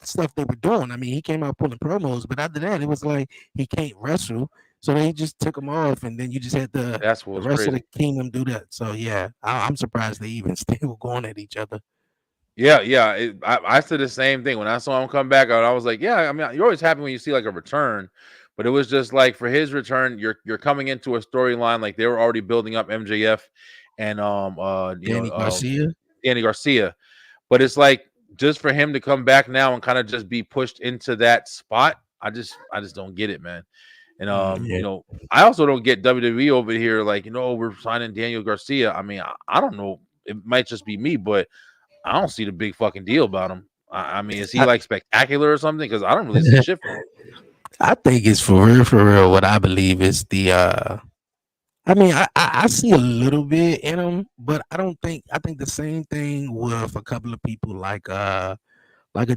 stuff they were doing. I mean, he came out pulling promos, but after that, it was like he can't wrestle. So they just took him off, and then you just had that's what the was rest of the crazy. kingdom do that. So yeah, I'm surprised they even still going at each other. Yeah, yeah. I said the same thing when I saw him come back. I was like, yeah. I mean, you're always happy when you see like a return, but it was just like for his return, you're coming into a storyline like they were already building up MJF and Danny Garcia. Danny Garcia, but it's like just for him to come back now and kind of just be pushed into that spot. I just don't get it, man. And Yeah, I also don't get WWE over here like we're signing Daniel Garcia. I mean, I don't know. It might just be me, but I don't see the big fucking deal about him. I mean, is he I, like spectacular or something? Because I don't really see shit from him. I think it's for real, for real. What I believe is the I mean, I see a little bit in him, but I don't think I think the same thing with a couple of people like a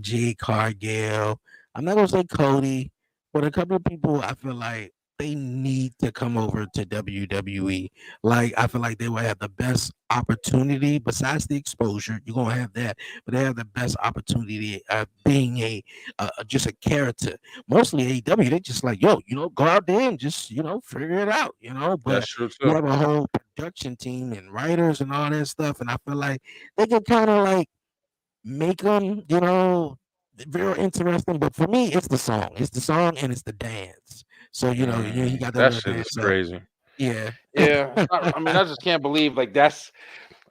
Jade Cargill. I'm not gonna say Cody, but a couple of people I feel like they need to come over to WWE. Like I feel like they will have the best opportunity besides the exposure. You're gonna have that, but they have the best opportunity of being just a character. Mostly AEW, they just like go out there and just figure it out. That's But true you too. have a whole production team and writers and all that stuff, and I feel like they can kind of like make them, very interesting. But for me, it's the song. It's the song and it's the dance. So, he got that That little shit is dance. So, crazy. yeah. Yeah, I mean, I just can't believe like that's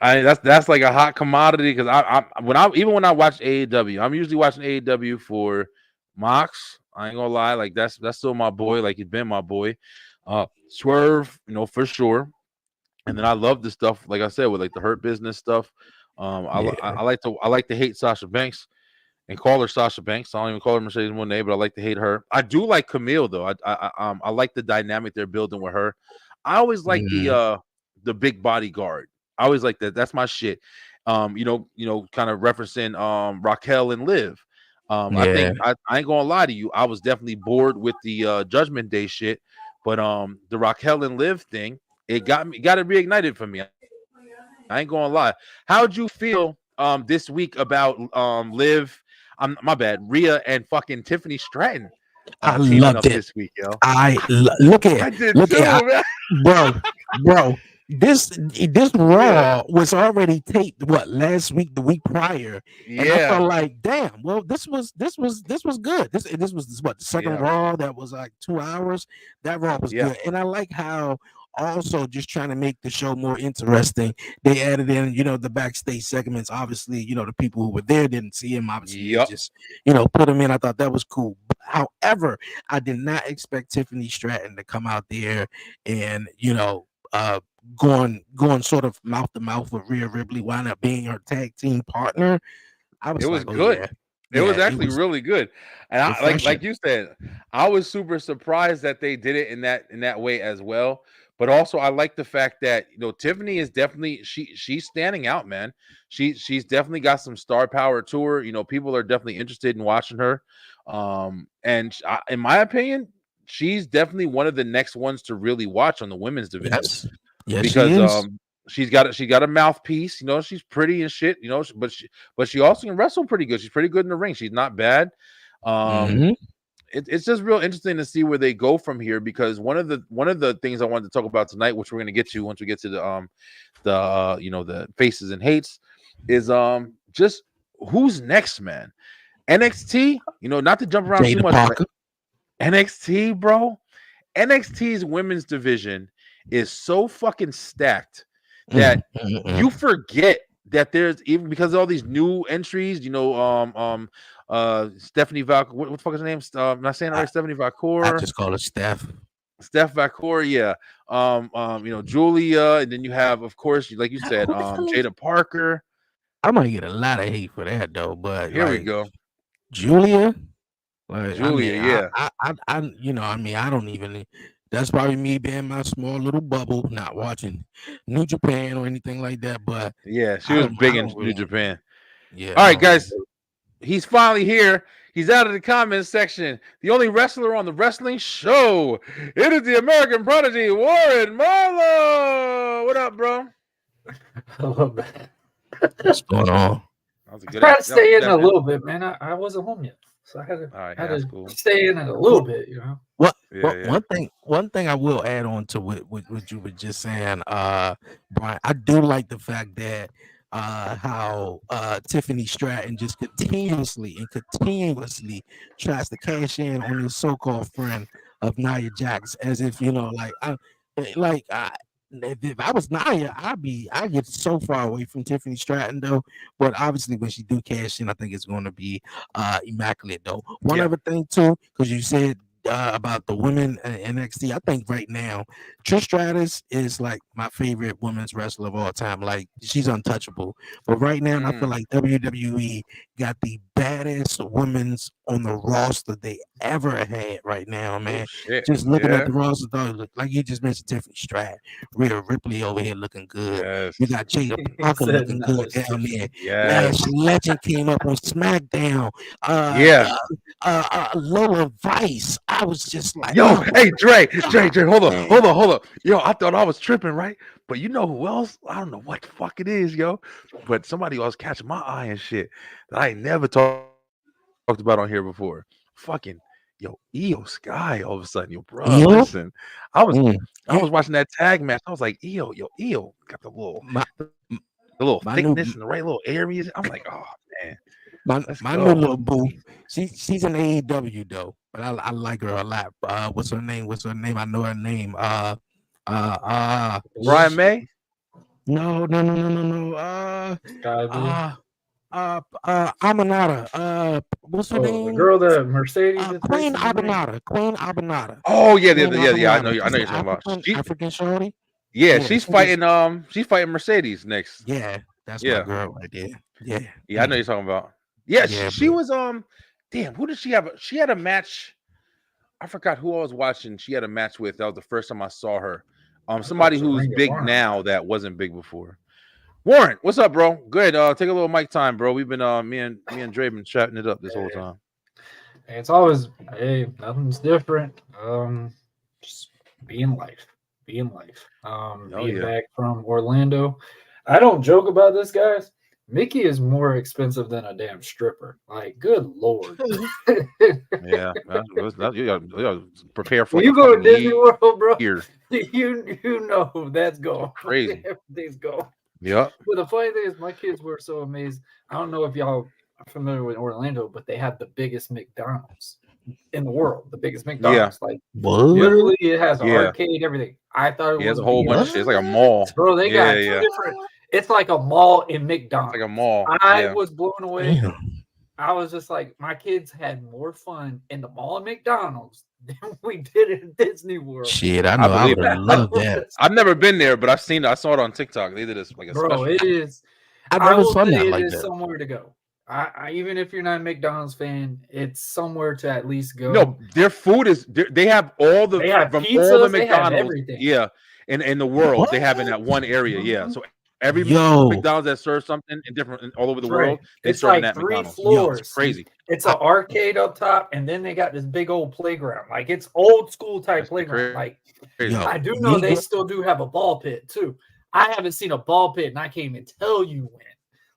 like a hot commodity because when I watch AEW, I'm usually watching AEW for Mox. I ain't gonna lie, like that's still my boy. Like he's been my boy. Swerve, for sure. And then I love the stuff, like I said, with like the Hurt Business stuff. Yeah. I like to hate Sasha Banks and call her Sasha Banks. I don't even call her Mercedes Moné, but I like to hate her. I do like Camille though. I like the dynamic they're building with her. I always like Mhm. the big bodyguard. I always like that. That's my shit. Kind of referencing Raquel and Liv. I Yeah. think I ain't gonna lie to you. I was definitely bored with the Judgment Day shit, but the Raquel and Liv thing, got it reignited for me. I ain't gonna lie. How'd you feel this week about Liv? My bad, Rhea and fucking Tiffany Stratton I teaming loved up it. this week, yo. Look at I did look at too, man. bro, bro. This Yeah, Raw was already taped last week, the week prior, and I yeah, felt like, damn. Well, this was good. This was what the second yeah, Raw that was like 2 hours. That Raw was yeah. good, and I like how also just trying to make the show more interesting, they added in, the backstage segments. Obviously, the people who were there didn't see him. Obviously, they Yep. just, put him in. I thought that was cool. However, I did not expect Tiffany Stratton to come out there and, going sort of mouth to mouth with Rhea Ripley, wind up being her tag team partner. I It was was like, oh good. yeah, It was yeah, it actually was really good, and I like refreshing. you said, I was super surprised that they did it in that way as well. But also, I like the fact that Tiffany is definitely she's standing out, man. She's definitely got some star power to her. People are definitely interested in watching her. In my opinion, she's definitely one of the next ones to really watch on the women's division Yes, yes, she because is. she got a mouthpiece. She's pretty and shit. But she also can wrestle pretty good. She's pretty good in the ring. She's not bad. Um, Hmm. it's just real interesting to see where they go from here because one of the things I wanted to talk about tonight, which we're going to get to once we get to the faces and hates, is just who's next, man. NXT, not to jump around too Jada much, but Parker. NXT, bro. NXT's women's division is so fucking stacked that you forget that there's even because of all these new entries, Stephanie Valcor, what the fuck is her name? Am I saying it I, right? Stephanie I Valcor, just call her Steph. Steph Valcor, yeah. Julia, and then you have, of course, like you said, Who the hell is? Jada Parker. I might get a lot of hate for that though, but Here we like go. Julia, like I Julia, mean, yeah. I mean, I don't even. That's probably me being my small little bubble, not watching New Japan or anything like that. But Yeah, she I was don't, big I in don't New really, Japan. yeah, All I right, don't really. guys. He's finally here. He's out of the comments section. The only wrestler on the wrestling show. It is the American prodigy, Warren Marlowe. What up, bro? A little bit. What's going on? That was a I good tried to that was stay in good a man. little bit, man. I wasn't home yet, so I All right, had that's to cool. stay in a little bit, you know. What? Yeah, yeah. One thing I will add on to what you were just saying, Brian. I do like the fact that how Tiffany Stratton just continuously tries to cash in on this so-called friend of Nia Jax, as if if I was Nia, I get so far away from Tiffany Stratton though. But obviously, when she do cash in, I think it's going to be immaculate though. One Yeah. other thing too, because you said about the women in NXT. I think right now Trish Stratus is like my favorite women's wrestler of all time. Like she's untouchable. But right now, I feel like WWE got the baddest women's on the roster they ever had right now, Oh man. shit. Just looking at Yeah. the roster, though, like you just mentioned, Tiffany Stratton, Rhea Ripley over here looking good. Yes. You got Jada He Parker said looking not good as down there. Yes. Lash Legend came up on SmackDown. Yeah. Lola Vice. I was just like, Yo, oh, hey Dre, hold man. up. Yo, I thought I was tripping, right? But you know who else? I don't know what the fuck it is, yo. But somebody else catching my eye and shit that I ain't never talked about on here before. Fucking yo, Io Sky. All of a sudden, yo, bro. Io? Listen, I was Mm. I was watching that tag match. I was like, Io got My, the little my new thickness and the right little areas. I'm like, oh man, let's my new go. little boo. She's an AEW though, but I like her a lot. What's her name? I know her name. Brian May. No. Sky Aminata. What's her Oh, the name? girl that Mercedes is Queen racing tonight. Abinata. Queen Abinata. Oh yeah, Queen yeah. I Abinata. know She's you're an talking about. African shorty. Yeah, Yeah, she's fighting Mercedes next. yeah, that's my Yeah. girl right there. Yeah. Yeah, I know you're talking about. Yeah, Yeah, she but was damn, who did she have? She had a match. I forgot who I was watching. She had a match with. That was the first time I saw her. Somebody That's a who's Ring of big Honor. now that wasn't big before. Warren, what's up, bro? Good. Take a little mic time, bro. We've been me and Dre been chatting it up this whole time. It's always, hey, nothing's different. Just being life. Being yeah. back from Orlando. I don't joke about this, guys. Mickey is more expensive than a damn stripper. Like, good lord. Yeah, you gotta prepare for When like you a go to fucking Disney World, bro, year. you know that's going. Crazy. Everything's going. Yep. But the funny thing is, my kids were so amazed. I don't know if y'all are familiar with Orlando, but they have the biggest McDonald's. in the world, the biggest McDonald's. Like What? literally, it has an Yeah. arcade, everything. I thought it He has was a whole bunch of BS. shit. It's like a mall. Bro, they got two yeah. different. It's like a mall in It's McDonald's. like a mall. I Yeah. was blown away. Damn. I was just like, my kids had more fun in the mall at McDonald's than we did in Disney World. Shit, I know. I believe would have loved that. I've never been there, but I've seen it. I saw it on TikTok. They did this like a Bro, special. it is. I've I never will seen say that it like is that. somewhere to go. I even if you're not a McDonald's fan, it's somewhere to at least go. No, their food is. They have all the They have from all pizzas, the they have McDonald's. everything. Yeah, in the world, they have in that one area. Yeah, so every Yo. McDonald's that serves something in different all over the Right. world, they It's serve in like that 3 McDonald's. floors. It's crazy. It's an arcade up top, and then they got this big old playground. Like it's old school type That's playground. Like crazy. Yo, I do know you they go- still do have a ball pit too. I haven't seen a ball pit, and I can't even tell you when.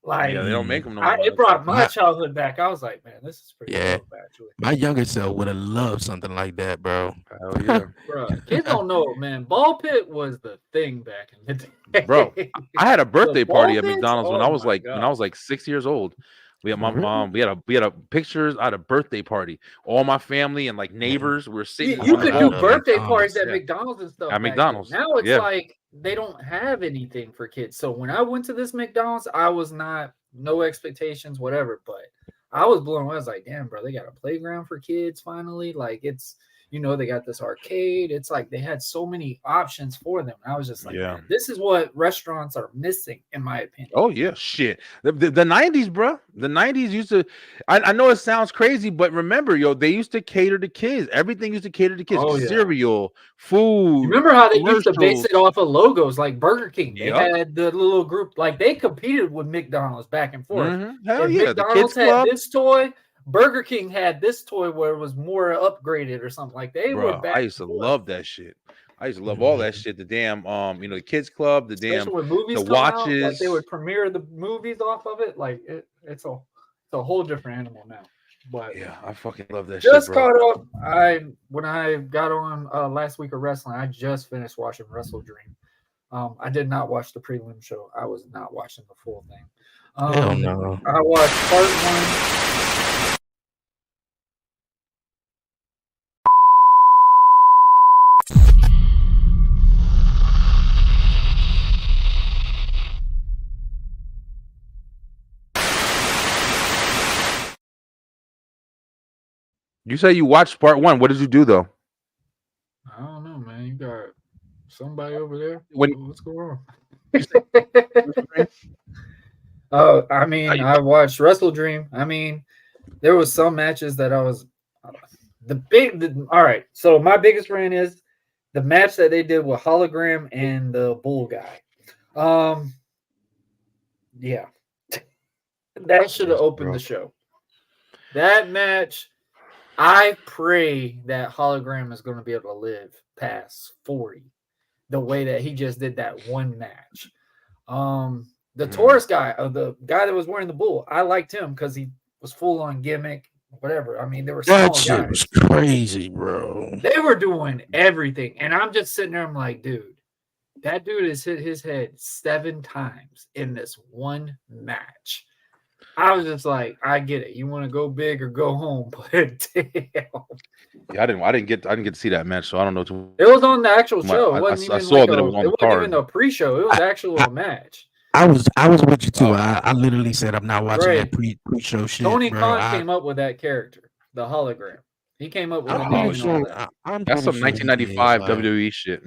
Like Yeah, they don't make them no more. it brought my My- childhood back. I was like, man, this is pretty Yeah. dope, actually. my younger self would have loved something like that, bro. Hell yeah, Bro, kids don't know, man. Ball pit was the thing back in the day. bro. I had a birthday ball party at pits? McDonald's when Oh I was my like God. 6 years old. We had my Really? mom. We had a pictures. I had a birthday party. All my family and like neighbors were sitting. You on the could do ball pit. birthday McDonald's. parties at Yeah. McDonald's and stuff. At back then. McDonald's, Now it's yeah. like they don't have anything for kids. So when I went to this McDonald's, I was no expectations, whatever. But I was blown away. I was like, damn, bro, they got a playground for kids finally. Like it's, they got this arcade. It's like they had so many options for them. I was just like, Yeah. man, this is what restaurants are missing, in my opinion. Oh yeah, shit. The 90s, bro. The 90s used to. I know it sounds crazy, but remember, they used to cater to kids. Everything used to cater to kids. Oh, yeah. Cereal, food. You remember how they used to base commercials. it off of logos like Burger King? They Yep. had the little group, like they competed with McDonald's back and forth. Mhm. Hell If yeah, the McDonald's kids had club. this toy, Burger King had this toy where it was more upgraded or something. Like they were Bro, back I used to and forth. love that shit. I used to love all that shit. The damn, the kids club, the damn, Especially when movies the come out, like watches. they would premiere the movies off of it. Like it's a whole different animal now. But Yeah, I fucking love that just shit, bro. caught up. When I got on last week of wrestling, I just finished watching Wrestle Dream. I did not watch the prelim show. I was not watching the full thing. Hell no. I watched part 1. You say you watched part 1. What did you do though? I don't know, man. You got somebody over there. What's going on? Oh, I mean, I watched Wrestle Dream. I mean, there was some matches that I was all right. So my biggest rant is the match that they did with Hologram and the Bull guy. Yeah, that should have opened the show. That match. I pray that Hologram is going to be able to live past 40 the way that he just did that one match. The Taurus guy, the guy that was wearing the bull, I liked him because he was full on gimmick, whatever. I mean, they were small That shit guys. was crazy, bro. They were doing everything. And I'm just sitting there, I'm like, dude, that dude has hit his head 7 times in this one match. I was just like, I get it. You want to go big or go home, but damn. Yeah, I didn't get to see that match, so I don't know too. It was on the actual show. It I wasn't even saw like that it was on the wasn't card. even a pre-show. It was actual match. I was with you too. I literally said I'm not watching that pre-show shit. Tony bro. Khan came up with that character, the hologram. He came up with the I'm name pretty and all sure. that. That's some pretty sure he did, 1995 like- WWE shit.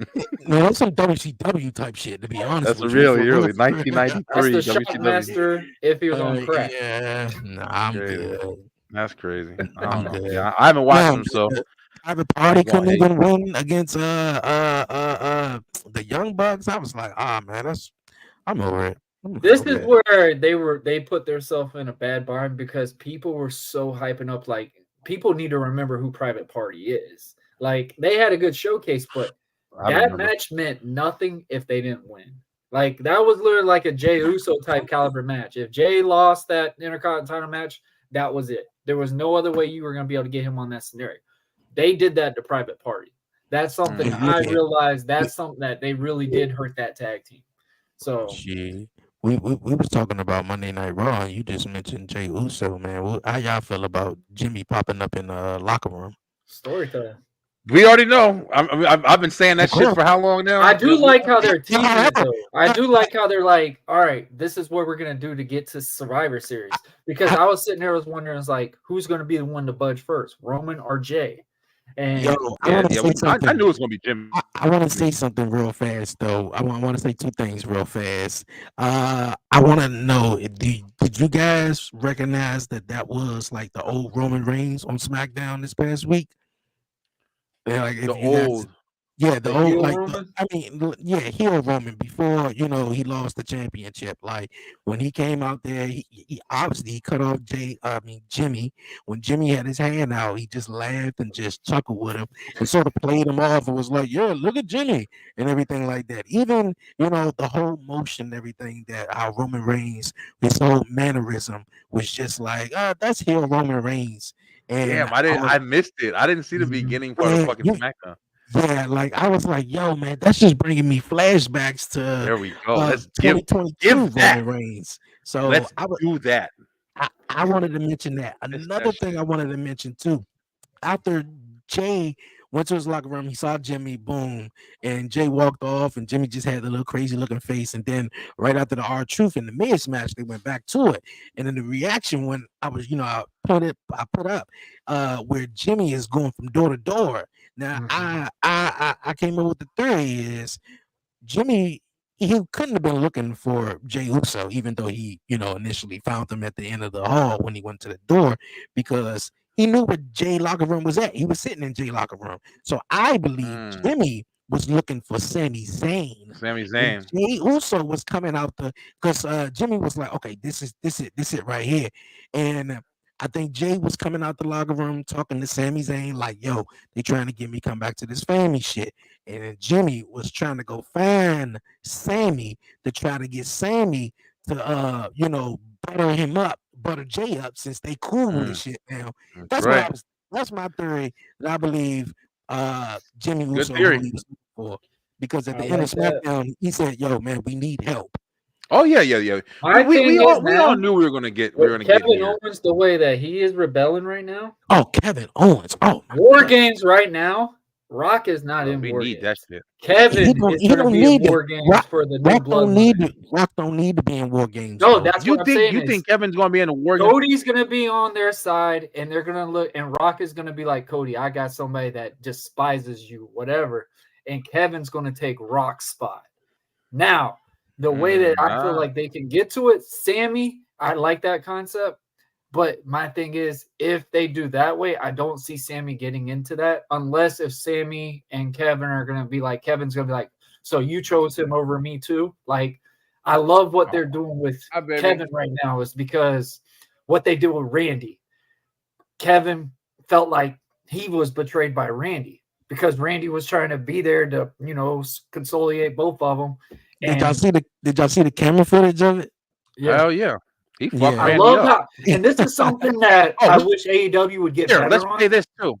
No, that's some WCW type shit. To be honest, That's with really you. early That's 1993 the WCW. Shockmaster if he was on crack. Yeah, nah, I'm Yeah. good. That's crazy. I I'm don't know. good. Yeah, I haven't watched No, him, so Private Party Well, couldn't hey. even win against the Young Bucks. I was like, man, I'm over it. This is where they put themselves in a bad bind because people were so hyping up. Like people need to remember who Private Party is. Like they had a good showcase, but I that remember. match meant nothing if they didn't win. Like that was literally like a Jey Uso type caliber match. If Jay lost that Intercontinental match, that was it. There was no other way you were going to be able to get him on that scenario. They did that to Private Party. That's something I realized. That's something that they really did hurt that tag team. So Gee. we was talking about Monday Night Raw, and you just mentioned Jay Uso, man. How y'all feel about Jimmy popping up in the locker room? Storytelling. We already know. I've been saying that shit for how long now? I do like how they're Yeah, teasing it though. I do like how they're like, all right, this is what we're gonna do to get to Survivor Series. Because I was sitting there, I was wondering, it's like, who's gonna be the one to budge first, Roman or Jay? And Yo, I want to say I something. knew it was gonna be Jimmy. I want to say something real fast, though. I want to say two things real fast. I want to know, did you guys recognize that was like the old Roman Reigns on SmackDown this past week? Yeah, like if The you guys, old. yeah, the heel like Roman. yeah, heel Roman before he lost the championship. Like when he came out there, he obviously he cut off Jimmy. When Jimmy had his hand out, he just laughed and just chuckled with him and sort of played him off and was like, "Yeah, look at Jimmy," and everything like that. Even the whole motion, everything that how Roman Reigns, his whole mannerism was just like, that's heel Roman Reigns. And Damn, I missed it. I didn't see the beginning part of yeah, fucking SmackDown. yeah, like I was like, yo, man, that's just bringing me flashbacks to There we go. Let's give 2022 that. Roman Reigns. So Let's do that. I wanted to mention that. Missed Another that thing shit. I wanted to mention too, after Jay went to his locker room, he saw Jimmy, boom, and Jay walked off, and Jimmy just had the little crazy looking face. And then right after the R-Truth in the Miz match, they went back to it. And then the reaction when I was, I put up where Jimmy is going from door to door. Now I came up with the theory is Jimmy, he couldn't have been looking for Jay Uso, even though he, initially found him at the end of the hall when he went to the door, because he knew where Jay locker room was at. He was sitting in Jay locker room. So I believe Jimmy was looking for Sami Zayn. Sami And Zayn. Jay Uso was coming out because Jimmy was like, okay, this it right here. And I think Jay was coming out the locker room talking to Sami Zayn, like, yo, they trying to get me come back to this family shit. And then Jimmy was trying to go find Sammy to try to get Sammy to butter him up, butter Jay up since they cool with this shit now. That's right. That's my theory that I believe Jimmy Good Uso theory. who he was looking for. Because at the I end of like that. SmackDown, he said, yo, man, we need help. Oh yeah. My thing We is all now, knew we were gonna get with here. Kevin Owens, the way that he is rebelling right now. Oh, Kevin Owens. Oh, my War God. Games right now. Rock is not Bro, in we War need Games. that shit. Kevin is He going to don't be in need War to. Games for the new bloodline. Rock don't need to be in War Games. No, Bro. that's You what I'm saying. you is think Kevin's gonna be in a war game? Cody's going to be on their side, and they're going to look, and Rock is going to be like, Cody, I got somebody that despises you, whatever. And Kevin's going to take Rock's spot. Now, the way that I feel like they can get to it, Sammy, I like that concept. But my thing is, if they do that way, I don't see Sammy getting into that unless if Sammy and Kevin are going to be like, Kevin's going to be like, so you chose him over me too. Like, I love what they're doing with Kevin right now is because what they did with Randy. Kevin felt like he was betrayed by Randy because Randy was trying to be there to, consolidate both of them. Did y'all see the camera footage of it? Yeah. Hell yeah. He fucked I Randy love up. how, and this is something that I wish AEW would get better Let's on. play this too.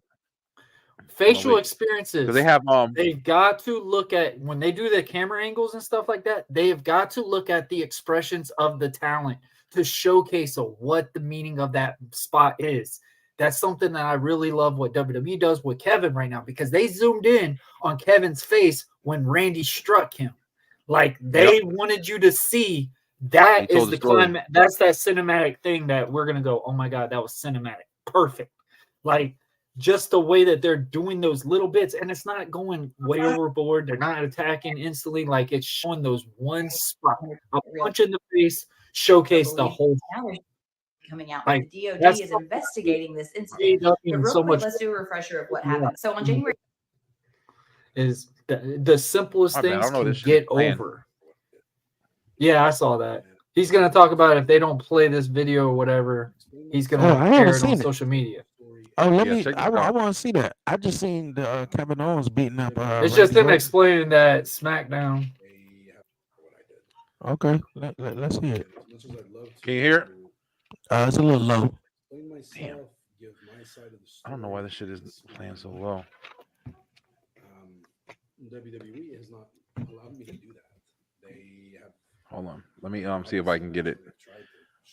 Facial experiences. Because they have they've got to look at when they do the camera angles and stuff like that. They have got to look at the expressions of the talent to showcase what the meaning of that spot is. That's something that I really love what WWE does with Kevin right now because they zoomed in on Kevin's face when Randy struck him. Like they wanted you to see that is the climate. That's that cinematic thing that we're gonna go, oh my God, that was cinematic. Perfect. Like just the way that they're doing those little bits, and it's not going way overboard. They're not attacking instantly. Like it's showing those one spot, a punch in the face, showcase the whole coming out. Like, The DOD is investigating this incident. But real quick, let's do a refresher of what happened. So on January is the simplest My bad, I things don't know can this shit get is playing. over. Yeah, I saw that. He's gonna talk about if they don't play this video or whatever, he's gonna share it on social media. Oh, I want to see that. I just seen the Kevin Owens beating up. It's just him explaining that SmackDown. Okay, let's hear it. Can you hear it? It's a little low. Damn. I don't know why this shit is playing so low. WWE has not allowed me to do that. They have Hold on. Let me see if I can get it.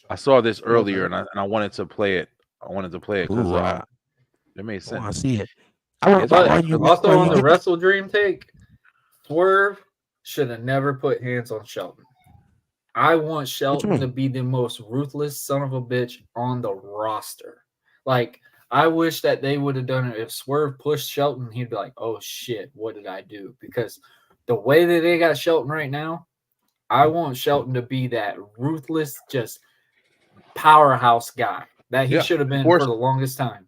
I saw this earlier and I wanted to play it. I wanted to play it because Ooh, it made I want sense. to see it. I want, It's But really also before on you the get Wrestle Dream take, Swerve should have never put hands on Shelton. I want what you Shelton to mean? be the most ruthless son of a bitch on the roster. Like, I wish that they would have done it. If Swerve pushed Shelton, he'd be like, oh shit, what did I do? Because the way that they got Shelton right now, I want Shelton to be that ruthless, just powerhouse guy that he yeah. should have been for Enforcer. the longest time.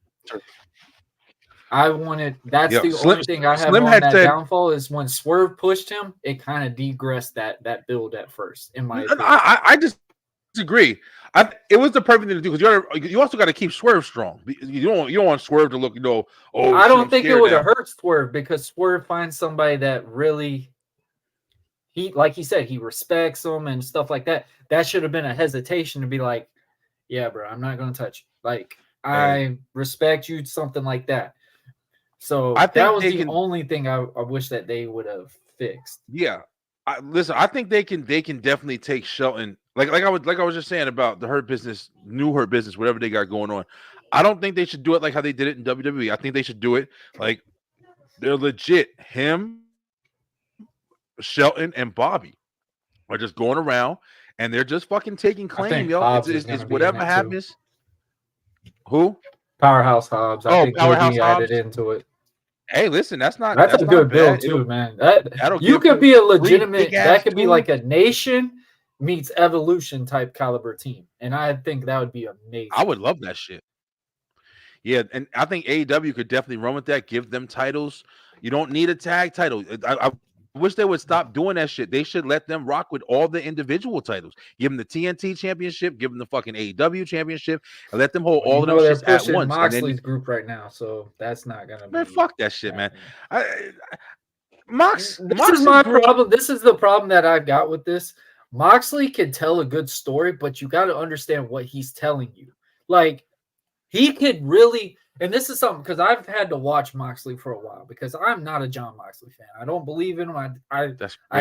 That's Yeah. the Slim only thing I have Slim on had that said downfall is when Swerve pushed him, it kind of degressed that build at first, in my opinion. I disagree. It was the perfect thing to do because you also got to keep Swerve strong. You don't want Swerve to look, oh I shit, don't I'm think it scared would now. have hurt Swerve because Swerve finds somebody that really like he said, he respects them and stuff like that. That should have been a hesitation to be like, yeah, bro, I'm not gonna touch you. Like, I respect you, something like that. So I that think was they the can. only thing I wish that they would have fixed. Yeah, listen. I think they can definitely take Shelton. Like I was just saying about the Hurt Business, new Hurt Business, whatever they got going on. I don't think they should do it like how they did it in WWE. I think they should do it like they're legit. Him, Shelton, and Bobby are just going around and they're just fucking taking I claim, think yo. Hobbs is It's gonna be in whatever it too. happens. Who? Powerhouse Hobbs. I Oh, think he'll Powerhouse be added Hobbs. into it. Hey, listen, that's That's not a good build bad. too, It'll man. that'll You give could be a three legitimate. big That ass could be dudes. like a Nation meets Evolution type caliber team, and I think that would be amazing. I would love that shit. Yeah, and I think AEW could definitely run with that. Give them titles. You don't need a tag title. I wish they would stop doing that shit. They should let them rock with all the individual titles. Give them the TNT championship, give them the fucking AEW championship, and let them hold Well, all you of them know they're shits at pushing once. And then, Moxley's group right now, so that's not gonna man, be. fuck that shit, man. happening. Mox This is my problem. This is the problem that I've got with this. Moxley can tell a good story, but you got to understand what he's telling you. Like, he could really, and this is something because I've had to watch Moxley for a while because I'm not a John Moxley fan. I don't believe in him. I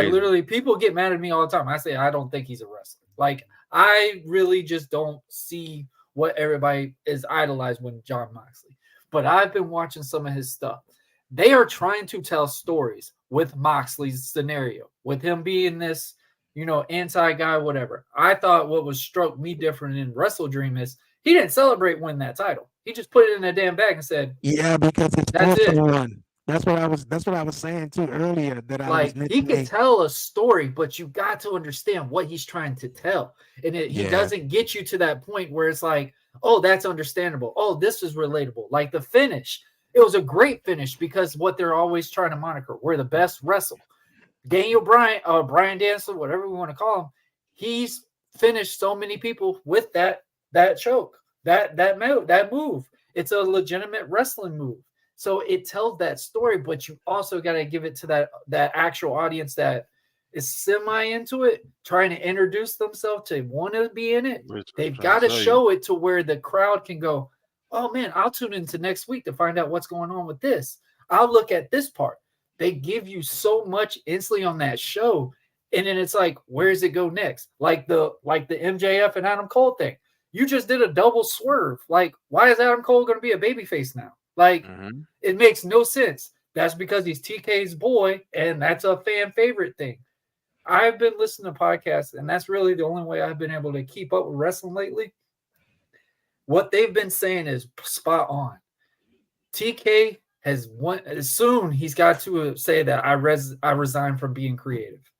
literally, people get mad at me all the time. I say I don't think he's a wrestler. Like, I really just don't see what everybody is idolized when John Moxley. But I've been watching some of his stuff. They are trying to tell stories with Moxley's scenario, with him being this, anti-guy, whatever. I thought what was struck me different in Wrestle Dream is he didn't celebrate winning that title. He just put it in a damn bag and said, yeah, because it's that's it. one. That's what I was saying too earlier. That I was Like, he could tell a story, but you got to understand what he's trying to tell. And he doesn't get you to that point where it's like, oh, that's understandable. Oh, this is relatable. Like the finish. It was a great finish because what they're always trying to moniker, we're the best wrestle. Daniel Bryan, Brian Danielson, whatever we want to call him, he's finished so many people with that choke, that move. It's a legitimate wrestling move. So it tells that story, but you also got to give it to that actual audience that is semi into it, trying to introduce themselves to want to be in it. They've got to show it to where the crowd can go, oh man, I'll tune into next week to find out what's going on with this. I'll look at this part. They give you so much instantly on that show. And then it's like, where does it go next? Like the MJF and Adam Cole thing. You just did a double swerve. Like, why is Adam Cole going to be a babyface now? Like, it makes no sense. That's because he's TK's boy, and that's a fan favorite thing. I've been listening to podcasts, and that's really the only way I've been able to keep up with wrestling lately. What they've been saying is spot on. TK has soon he's got to say that I resign from being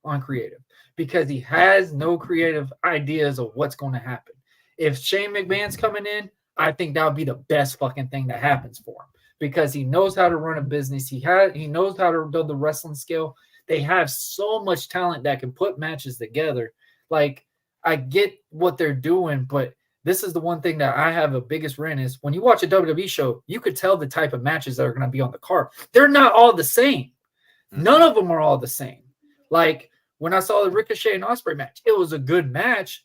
on creative because he has no creative ideas of what's going to happen. If Shane McMahon's coming in, I think that would be the best fucking thing that happens for him because he knows how to run a business. He knows how to build the wrestling skill. They have so much talent that can put matches together. Like, I get what they're doing, but this is the one thing that I have a biggest rant is when you watch a WWE show, you could tell the type of matches that are going to be on the card. They're not all the same. None of them are all the same. Like when I saw the Ricochet and Ospreay match, it was a good match,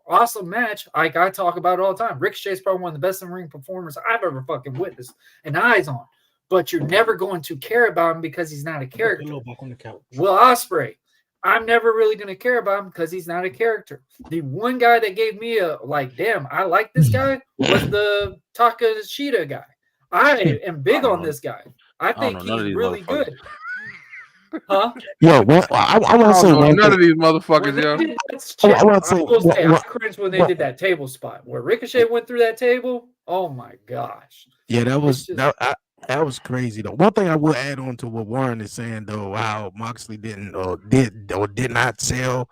awesome match. Like I talk about it all the time. Ricochet is probably one of the best in-ring performers I've ever fucking witnessed and eyes on. But you're never going to care about him because he's not a character. Back on the couch. Will Ospreay, I'm never really going to care about him because he's not a character. The one guy that gave me a like, damn, I like this guy was the Takashita guy. I am big on this guy. I think he's really good. Huh? Yo, well, I want to say one none of thing. these motherfuckers, yo. I want to say, I cringed when they did that table spot where Ricochet went through that table. Oh my gosh! Yeah, that was that was crazy though. One thing I will add on to what Warren is saying though, how Moxley did not sell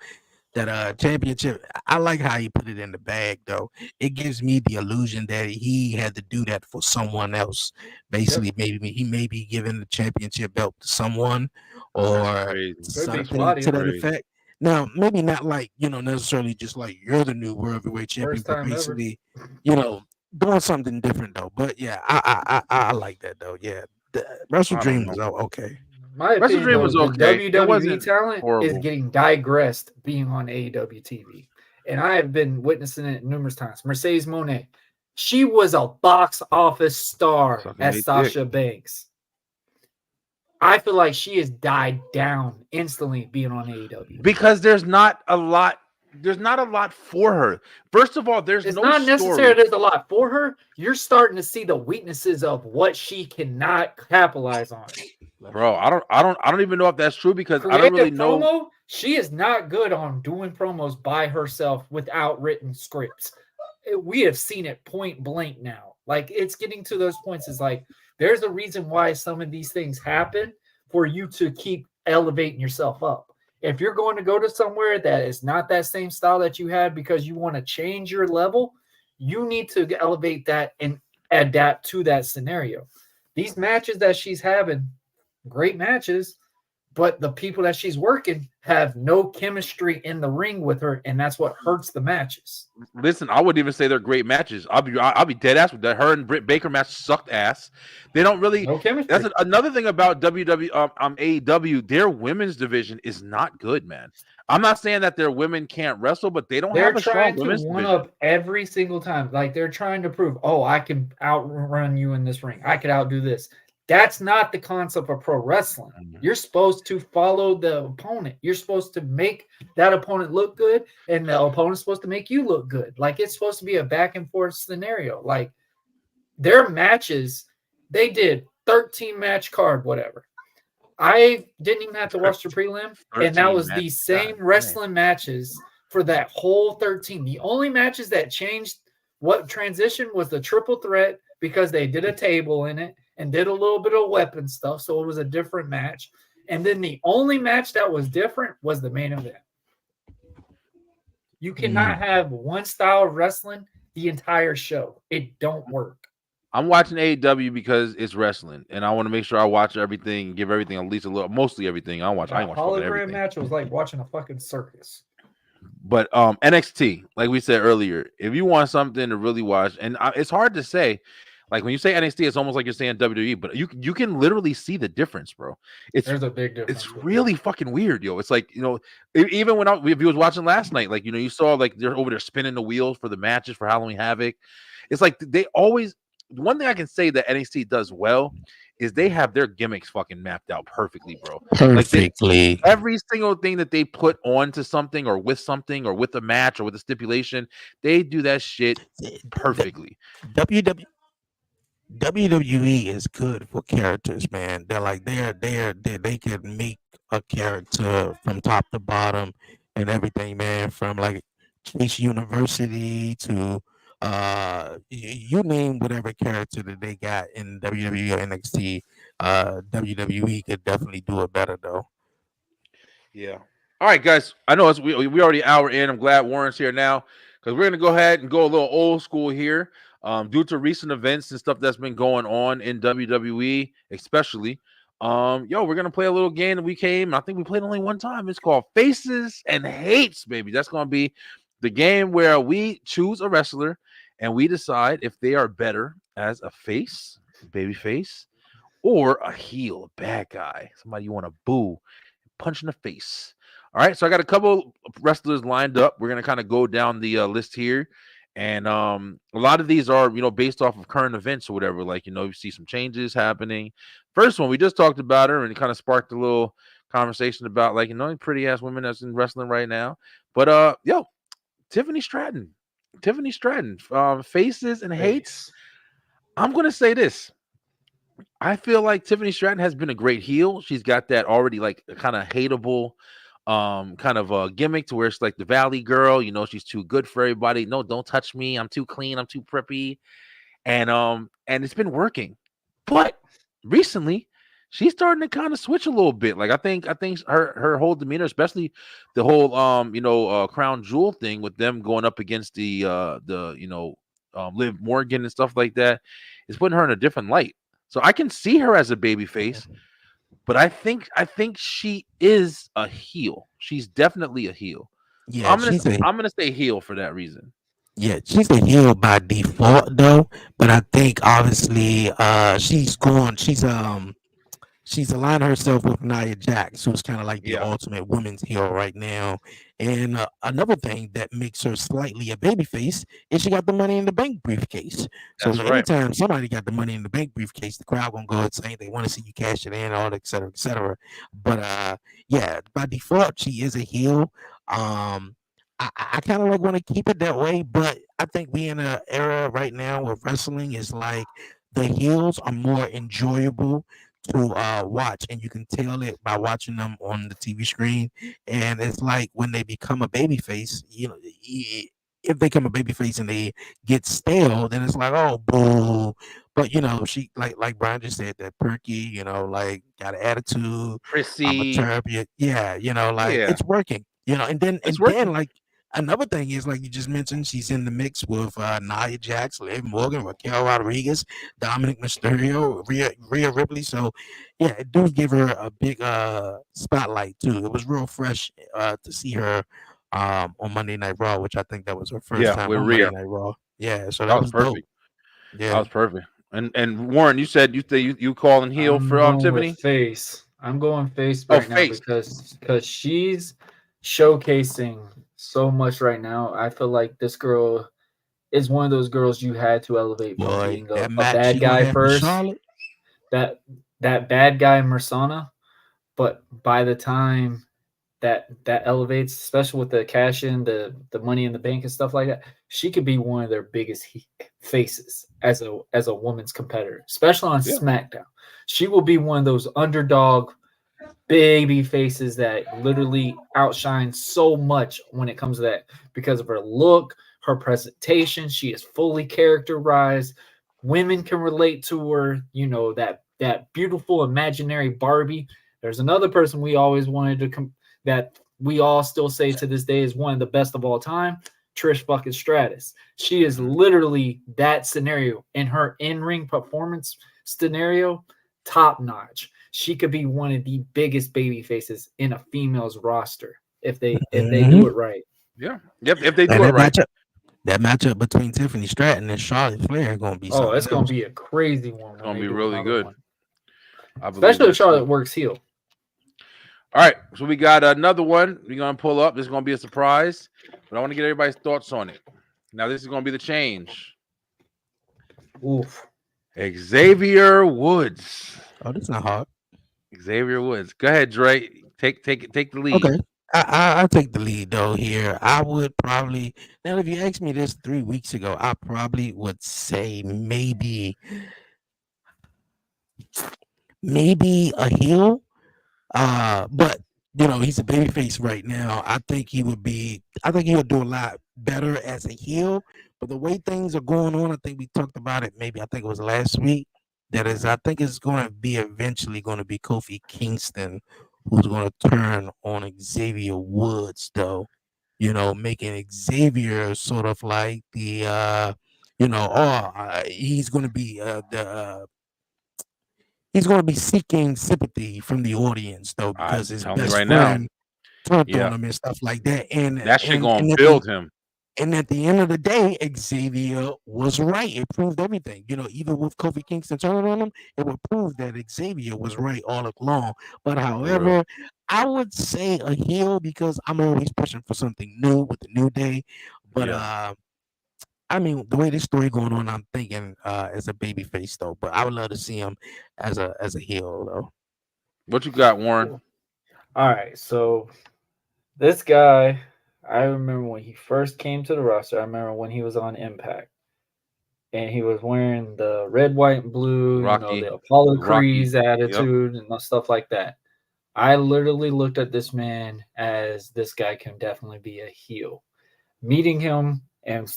that championship. I like how he put it in the bag though. It gives me the illusion that he had to do that for someone else. Basically, maybe he may be giving the championship belt to someone or something to that effect. Now, maybe not like, necessarily just like you're the new world heavyweight champion, but basically, doing something different though. But yeah, I like that though. Yeah, the Wrestle Dream was okay. My Wrestle Dream was okay. The WWE talent is getting digressed being on AEW TV. And I have been witnessing it numerous times. Mercedes Moné, she was a box office star as Sasha Banks. I feel like she has died down instantly being on AEW. Because there's not a lot for her. First of all, it's not necessarily there's a lot for her. You're starting to see the weaknesses of what she cannot capitalize on. Bro, I don't even know if that's true because I don't really know. She is not good on doing promos by herself without written scripts. We have seen it point blank now. Like, it's getting to those points. Is like, there's a reason why some of these things happen for you to keep elevating yourself up. If you're going to go to somewhere that is not that same style that you had because you want to change your level, you need to elevate that and adapt to that scenario. These matches that she's having, great matches, but the people that she's working have no chemistry in the ring with her, and that's what hurts the matches. Listen, I wouldn't even say they're great matches. I'll be dead ass with that. Her and Britt Baker match sucked ass. They don't really. No chemistry. That's another thing about AEW. Their women's division is not good, man. I'm not saying that their women can't wrestle, but they don't have a strong women's division. They're trying to one up every single time. Like, they're trying to prove, I can outrun you in this ring. I can outdo this. That's not the concept of pro wrestling. You're supposed to follow the opponent. You're supposed to make that opponent look good, and the opponent's supposed to make you look good. Like, it's supposed to be a back and forth scenario. Like, their matches, they did 13 match card, whatever. I didn't even have to watch the prelim, and that was the same wrestling matches for that whole 13. The only matches that changed what transition was the triple threat because they did a table in it and did a little bit of weapon stuff, so it was a different match. And then the only match that was different was the main event. You cannot have one style of wrestling the entire show. It don't work. I'm watching AEW because it's wrestling, and I want to make sure I watch everything, give everything at least a little, mostly everything. I ain't watch hologram match was like watching a fucking circus. But NXT, like we said earlier, if you want something to really watch, and it's hard to say. Like, when you say NXT, it's almost like you're saying WWE, but you can literally see the difference, bro. There's a big difference. It's really fucking weird, yo. It's like, even when if you was watching last night, like, you saw like they're over there spinning the wheels for the matches for Halloween Havoc. It's like they always. One thing I can say that NXT does well is they have their gimmicks fucking mapped out perfectly, bro. Perfectly. Like, every single thing that they put onto something or with a match or with a stipulation, they do that shit perfectly. WWE is good for characters, man. They're like they can make a character from top to bottom and everything, man. From like Chase University to you name whatever character that they got in WWE or NXT. WWE could definitely do it better though. Yeah. All right, guys. I know we already an hour in. I'm glad Warren's here now because we're gonna go ahead and go a little old school here. Due to recent events and stuff that's been going on in WWE, especially, we're gonna play a little game that I think we played only one time. It's called Faces and Hates, baby. That's gonna be the game where we choose a wrestler and we decide if they are better as a face, baby face, or a heel, a bad guy, somebody you want to boo, punch in the face. All right, so I got a couple wrestlers lined up. We're gonna kind of go down the list here. And a lot of these are, based off of current events or whatever. Like, you see some changes happening. First one, we just talked about her and it kind of sparked a little conversation about like pretty ass women that's in wrestling right now. But yo, Tiffany Stratton, faces and hates. Face. I'm gonna say this. I feel like Tiffany Stratton has been a great heel. She's got that already like kind of hateable kind of gimmick to where it's like the valley girl, she's too good for everybody. No, don't touch me. I'm too clean. I'm too preppy. And it's been working. But recently she's starting to kind of switch a little bit. Like I think her whole demeanor, especially the whole Crown Jewel thing with them going up against the Liv Morgan and stuff like that, is putting her in a different light. So I can see her as a baby face, but I think she is a heel. She's definitely a heel. So Yeah, she's a I'm gonna say heel for that reason. yeah, she's a heel by default though. But I think obviously she's aligned herself with Nia Jax, who's kind of like the Yeah, ultimate women's heel right now. And another thing that makes her slightly a babyface is she got the Money in the Bank briefcase. So that's right. anytime somebody got the Money in the Bank briefcase, the crowd gonna go and say they want to see you cash it in, all that, et cetera, et cetera. But yeah, by default, she is a heel. I kind of like want to keep it that way, but I think we in an era right now where wrestling is like the heels are more enjoyable to watch, and you can tell it by watching them on the TV screen. And it's like when they become a baby face, if they become a baby face and they get stale, then it's like, oh, boo. But she like Brian just said, that perky, like got an attitude. I'm a Prissy. turbulent, yeah, like Yeah, it's working, and it's then working. like another thing is, like you just mentioned, she's in the mix with Nia Jax, Liv Morgan, Raquel Rodriguez, Dominic Mysterio, Rhea Ripley. So yeah, it do give her a big spotlight too. It was real fresh to see her on Monday Night Raw, which I think that was her first Yeah, time with on Monday Rhea. Night Raw. Yeah, so That that was was dope. perfect. That Yeah. was perfect. And Warren, you said you calling heel I'm for going with Tiffany? face. I'm going face Oh, right now face. because she's showcasing so much right now. I feel like this girl is one of those girls you had to elevate from Boy, being that a match bad she gonna guy have in first. Charlotte. That that bad guy Mersana, but by the time that elevates, especially with the cash in, the money in the bank and stuff like that, she could be one of their biggest faces as a woman's competitor, especially on Yeah. SmackDown. She will be one of those underdog baby faces that literally outshine so much when it comes to that because of her look, her presentation. She is fully characterized. Women can relate to her, that beautiful imaginary Barbie. There's another person we always wanted to that we all still say to this day is one of the best of all time, Trish fucking Stratus. She is Mhm. literally that scenario in her in-ring performance scenario, top notch. She could be one of the biggest baby faces in a female's roster if they do Mhm. it right. Yeah. Yep. If they And do it right. that matchup between Tiffany Stratton and Charlotte Flair is gonna be Oh, it's something gonna else. be a crazy one It's when gonna they be do really another good. one. I believe Especially if that Charlotte too. works heel. All right. So we got another one. We're gonna pull up. This is gonna be a surprise, but I want to get everybody's thoughts on it. Now, this is gonna be the change. Oof. Xavier Woods. Oh, that's not hard. Xavier Woods. Go ahead, Dre. Take the lead. Okay. I take the lead though here. I would probably, now if you asked me this 3 weeks ago, I probably would say maybe a heel. But he's a babyface right now. I think he would do a lot better as a heel. But the way things are going on, I think we talked about it, maybe I think it was last week. I think it's going to be eventually going to be Kofi Kingston who's going to turn on Xavier Woods, though. Making Xavier sort of like the he's going to be the he's going to be seeking sympathy from the audience though, because I'm his telling you best right now. friend turned Yeah. on him and stuff like that. And That shit and gonna and at the build him. and at the end of the day, Xavier was right. It proved everything. Even with Kofi Kingston turning on him, it would prove that Xavier was right all along. But For real. however, I would say a heel because I'm always pushing for something new with the New Day. But Yeah. I mean, the way this story going on, I'm thinking as a baby face though. But I would love to see him as a heel though. What you got, Warren? All right, so this guy, I remember when he first came to the roster. I remember when he was on Impact, and he was wearing the red, white, and blue. Rocky. The Apollo Rocky. Creeds attitude and stuff like that. I literally looked at this man as this guy can definitely be a heel. Meeting him and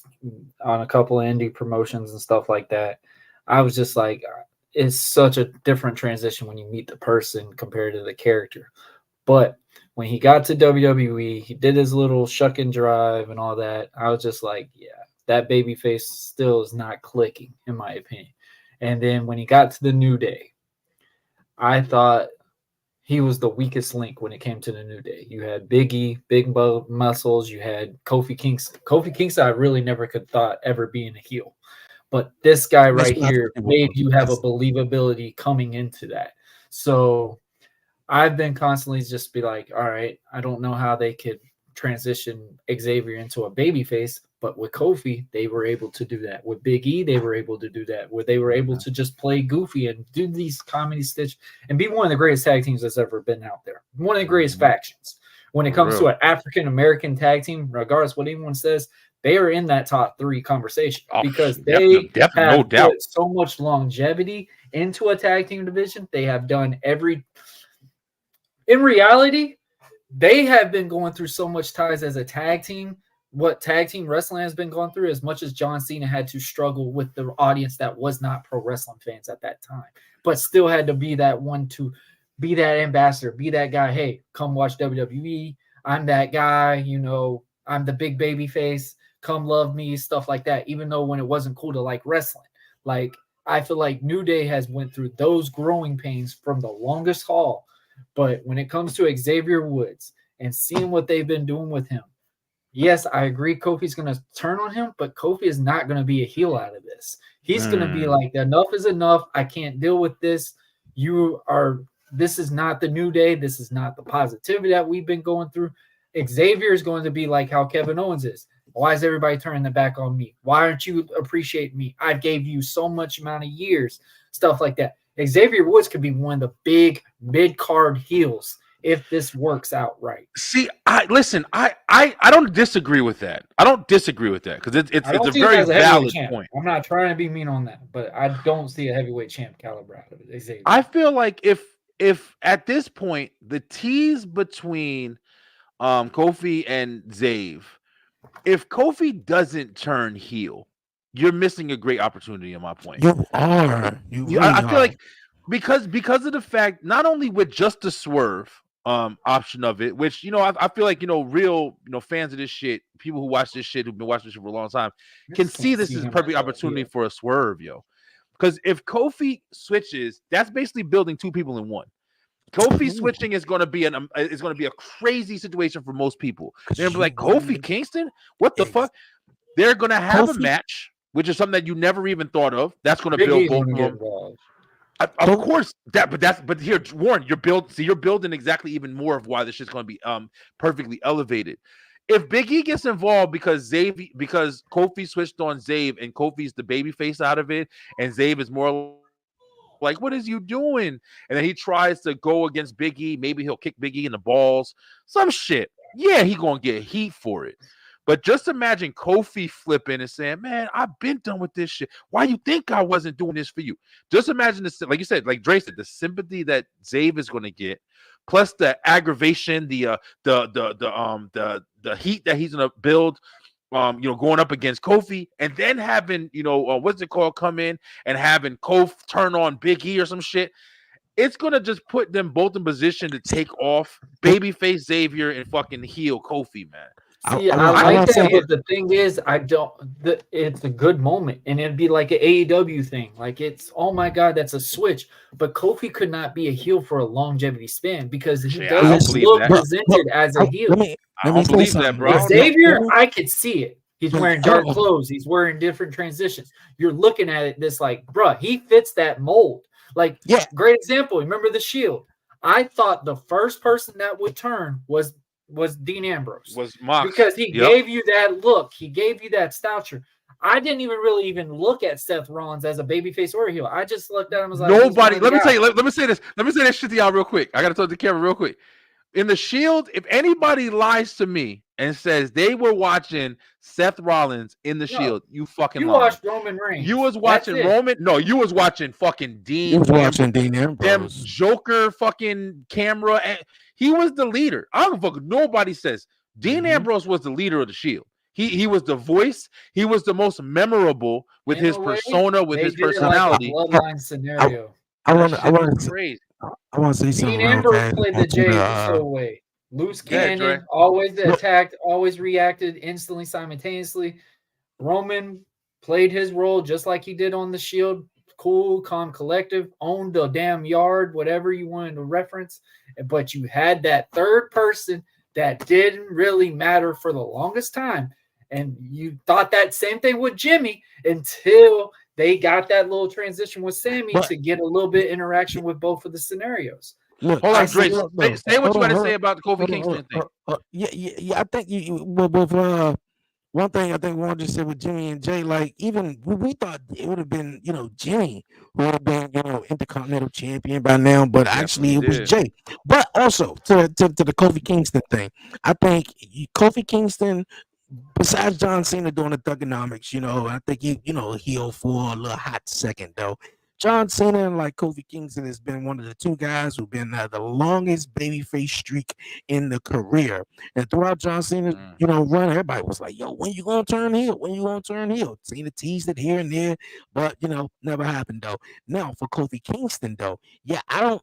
on a couple of indie promotions and stuff like that, I was just like, it's such a different transition when you meet the person compared to the character. But when he got to WWE, he did his little shuck and drive and all that. I was just like, yeah, that baby face still is not clicking, in my opinion. And then when he got to the New Day, I thought he was the weakest link when it came to the New Day. You had Big E, big muscles. You had Kofi Kingston. Kofi Kingston, I really never could thought ever being a heel. But this guy right here made you have a believability coming into that. So I've been constantly just be like, all right, I don't know how they could transition Xavier into a babyface, but with Kofi, they were able to do that. With Big E, they were able to do that. Where they were able to just play goofy and do these comedy stitch and be one of the greatest tag teams that's ever been out there. One of the greatest factions. When it comes to an African American tag team, regardless what anyone says, they are in that top 3 conversation because they have no doubt. put so much longevity into a tag team division. They have done in reality, they have been going through so much ties as a tag team. What tag team wrestling has been going through, as much as John Cena had to struggle with the audience that was not pro wrestling fans at that time, but still had to be that one to be that ambassador, be that guy. Hey, come watch WWE. I'm that guy. I'm the big baby face. Come love me, stuff like that. Even though when it wasn't cool to like wrestling, like I feel like New Day has went through those growing pains from the longest haul. But when it comes to Xavier Woods and seeing what they've been doing with him, yes, I agree Kofi's going to turn on him, but Kofi is not going to be a heel out of this. He's going to be like, enough is enough. I can't deal with this. This is not the New Day. This is not the positivity that we've been going through. Xavier is going to be like how Kevin Owens is. Why is everybody turning their back on me? Why aren't you appreciating me? I gave you so much amount of years, stuff like that. Xavier Woods could be one of the big mid-card heels if this works out right. See, I don't disagree with that. I don't disagree with that because it's a very valid point. I'm not trying to be mean on that, but I don't see a heavyweight champ caliber out of it. Xavier. I feel like if at this point the tease between Kofi and Zave, if Kofi doesn't turn heel, you're missing a great opportunity. In my point, you are. I feel like because of the fact not only with just the swerve option of it, which I feel like real fans of this shit, people who watch this shit, who've been watching this shit for a long time, can see this is a perfect opportunity for a swerve, Because if Kofi switches, that's basically building 2 people in one. Kofi switching is going to be a crazy situation for most people. They're gonna be like, Kofi Kingston, what the fuck? They're gonna have a match, which is something that you never even thought of. That's going to build both of them. Of course, but here, Warren, you're building exactly even more of why this shit's going to be perfectly elevated. If Big E gets involved because Kofi switched on Zave and Kofi's the baby face out of it, and Zave is more like, what is you doing? And then he tries to go against Big E. Maybe he'll kick Big E in the balls. Some shit. Yeah, he gonna get heat for it. But just imagine Kofi flipping and saying, man, I've been done with this shit. Why you think I wasn't doing this for you? Just imagine this, like you said, like Dre said, the sympathy that Zave is going to get, plus the aggravation, the heat that he's going to build, going up against Kofi, and then having, come in and having Kofi turn on Big E or some shit. It's going to just put them both in position to take off babyface Xavier and fucking heel Kofi, man. See, I like that, but the thing is, it's a good moment, and it'd be like an AEW thing. Like, it's, oh my God, that's a switch. But Kofi could not be a heel for a longevity span because he doesn't look presented as a heel. I don't believe that, bro. Xavier, I could see it. He's wearing dark clothes. He's wearing different transitions. You're looking at it this like, bruh, he fits that mold. Like, great example. Remember the Shield? I thought the first person that would turn was Dean Ambrose. Was Mox. Because he gave you that look. He gave you that stature. I didn't even look at Seth Rollins as a babyface or a heel. I just looked at him as like, nobody. Let me say this shit to y'all real quick. I got to talk to the camera real quick. in the Shield, if anybody lies to me and says they were watching Seth Rollins in the Shield, you fucking You lying. watched Roman Reigns. You was watching Roman. No, you was watching fucking Dean. You was watching Dean Ambrose. Them Joker fucking camera. And he was the leader. I don't fuck. Nobody says Dean Ambrose was the leader of the Shield. He was the voice. He was the most memorable with his persona, with his personality. Like a bloodline scenario. I want to say something. Dean Ambrose played the Jey Uso way. Loose cannon, always attacked, always reacted instantly, simultaneously. Roman played his role just like he did on the Shield. Cool, calm, collective, owned the damn yard, whatever you wanted to reference. But you had that third person that didn't really matter for the longest time. And you thought that same thing with Jimmy until they got that little transition with Sammy to get a little bit interaction with both of the scenarios. Look, hold on, Dre. Say what you want to say about the Kofi Kingston thing. Yeah. I think one thing I think Warren just said with Jimmy and Jay, like even we thought it would have been, Jimmy who would have been, Intercontinental Champion by now, but actually it was Jay. But also to the Kofi Kingston thing, I think Kofi Kingston, besides John Cena doing the thugonomics, I think he, healed for a little hot second though. John Cena and like Kofi Kingston has been one of the two guys who've been the longest babyface streak in the career. And throughout John Cena's, run, everybody was like, "Yo, when you gonna turn heel? When you gonna turn heel?" Cena teased it here and there, but never happened though. Now for Kofi Kingston though, I don't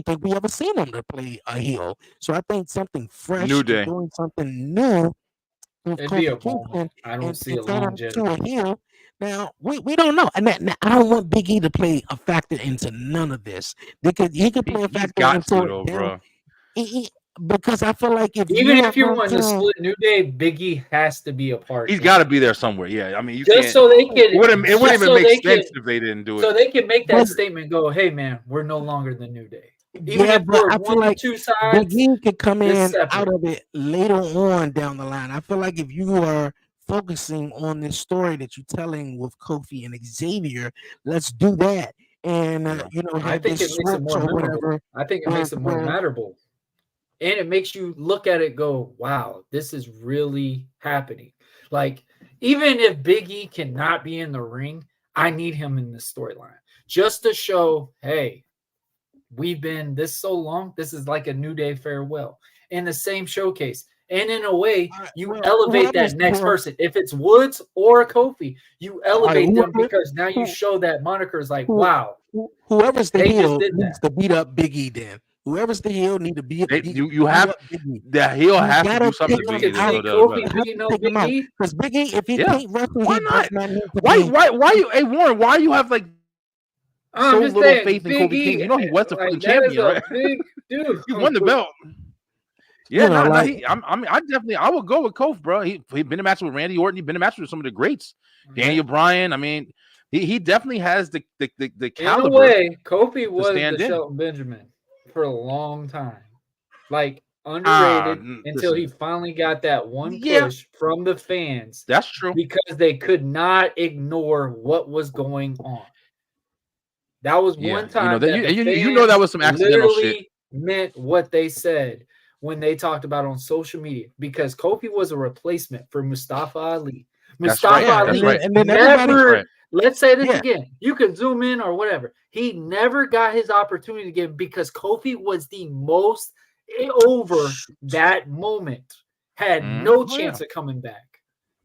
think we ever seen him to play a heel. So I think something fresh, New Day, doing something new. It'd be a moment. I don't see a longevity to a heel. Now we don't know, and I don't want Big E to play a factor into none of this. Because he could play a factor into it, bro. Because I feel like if you want to split New Day, Big E has to be a part. He's got to be there somewhere. Yeah, I mean, you just can't, so they can. It wouldn't even make sense if they didn't do it. So they can make that statement. Go, hey man, we're no longer the New Day. Even if but I one feel like two sides, Big E could come in out of it later on down the line. I feel like if you are focusing on this story that you're telling with Kofi and Xavier, let's do that. And I think it makes it more memorable. I think it makes it more memorable, and it makes you look at it, go, "Wow, this is really happening." Like even if Big E cannot be in the ring, I need him in this storyline just to show, hey, we've been this so long. This is like a New Day farewell in the same showcase. And in a way, you elevate that next person. If it's Woods or Kofi, you elevate them because now you show that moniker is like, wow. Whoever's the heel needs to beat up Big E then. Whoever's the heel need to beat up you have the heel has to do something to Big E. Because Big E, if he can't wrestle, why not? Why you? Hey Warren, why you have like so little faith in Kofi Kingston? He was the fucking champion, right? Big dude. He won the belt. Yeah, I would go with Kofi, bro. He been in a match with Randy Orton. He been in a match with some of the greats, Daniel Bryan. I mean, he definitely has the caliber. In a way, Kofi was the Shelton Benjamin for a long time, like underrated until he finally got that one push from the fans. That's true, because they could not ignore what was going on. That was one time that was some accidental shit. Meant what they said when they talked about it on social media, because Kofi was a replacement for Mustafa Ali. Mustafa Ali never, let's say this again, you can zoom in or whatever. He never got his opportunity again because Kofi was the most over that moment, had no chance of coming back.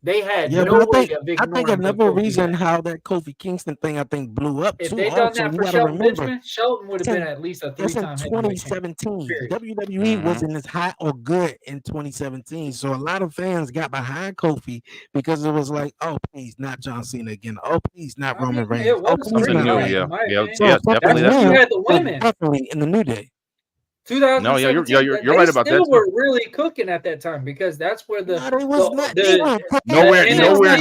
They had no way of ignoring. I think another reason how that Kofi Kingston thing blew up. If they done that for Shelton Benjamin, Shelton would have been at least a 3-time. 2017, WWE wasn't as hot or good in 2017, so a lot of fans got behind Kofi because it was like, oh please, not John Cena again. Oh please, not Roman Reigns. Oh please, not definitely. You had the women definitely in the New Day. 2017, no, you're right about that. They were really cooking at that time because that's where nowhere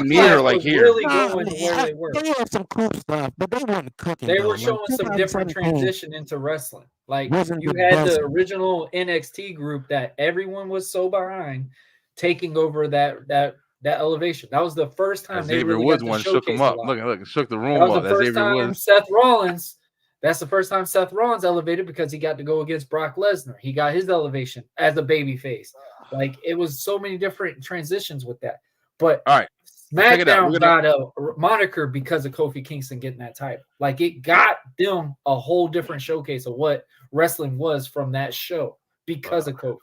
near like here. Really going to where they were. They had some cool stuff, but they weren't cooking. They were showing some different transition into wrestling. Like you had the original NXT group that everyone was so behind, taking over that elevation. That was the first time Xavier Woods one shook him up. Look, shook the room up. That was the first time Seth Rollins That's the first time Seth Rollins elevated because he got to go against Brock Lesnar. He got his elevation as a babyface. Like, it was so many different transitions with that. But all right, SmackDown got a moniker because of Kofi Kingston getting that title. Like, it got them a whole different showcase of what wrestling was from that show because of Kofi.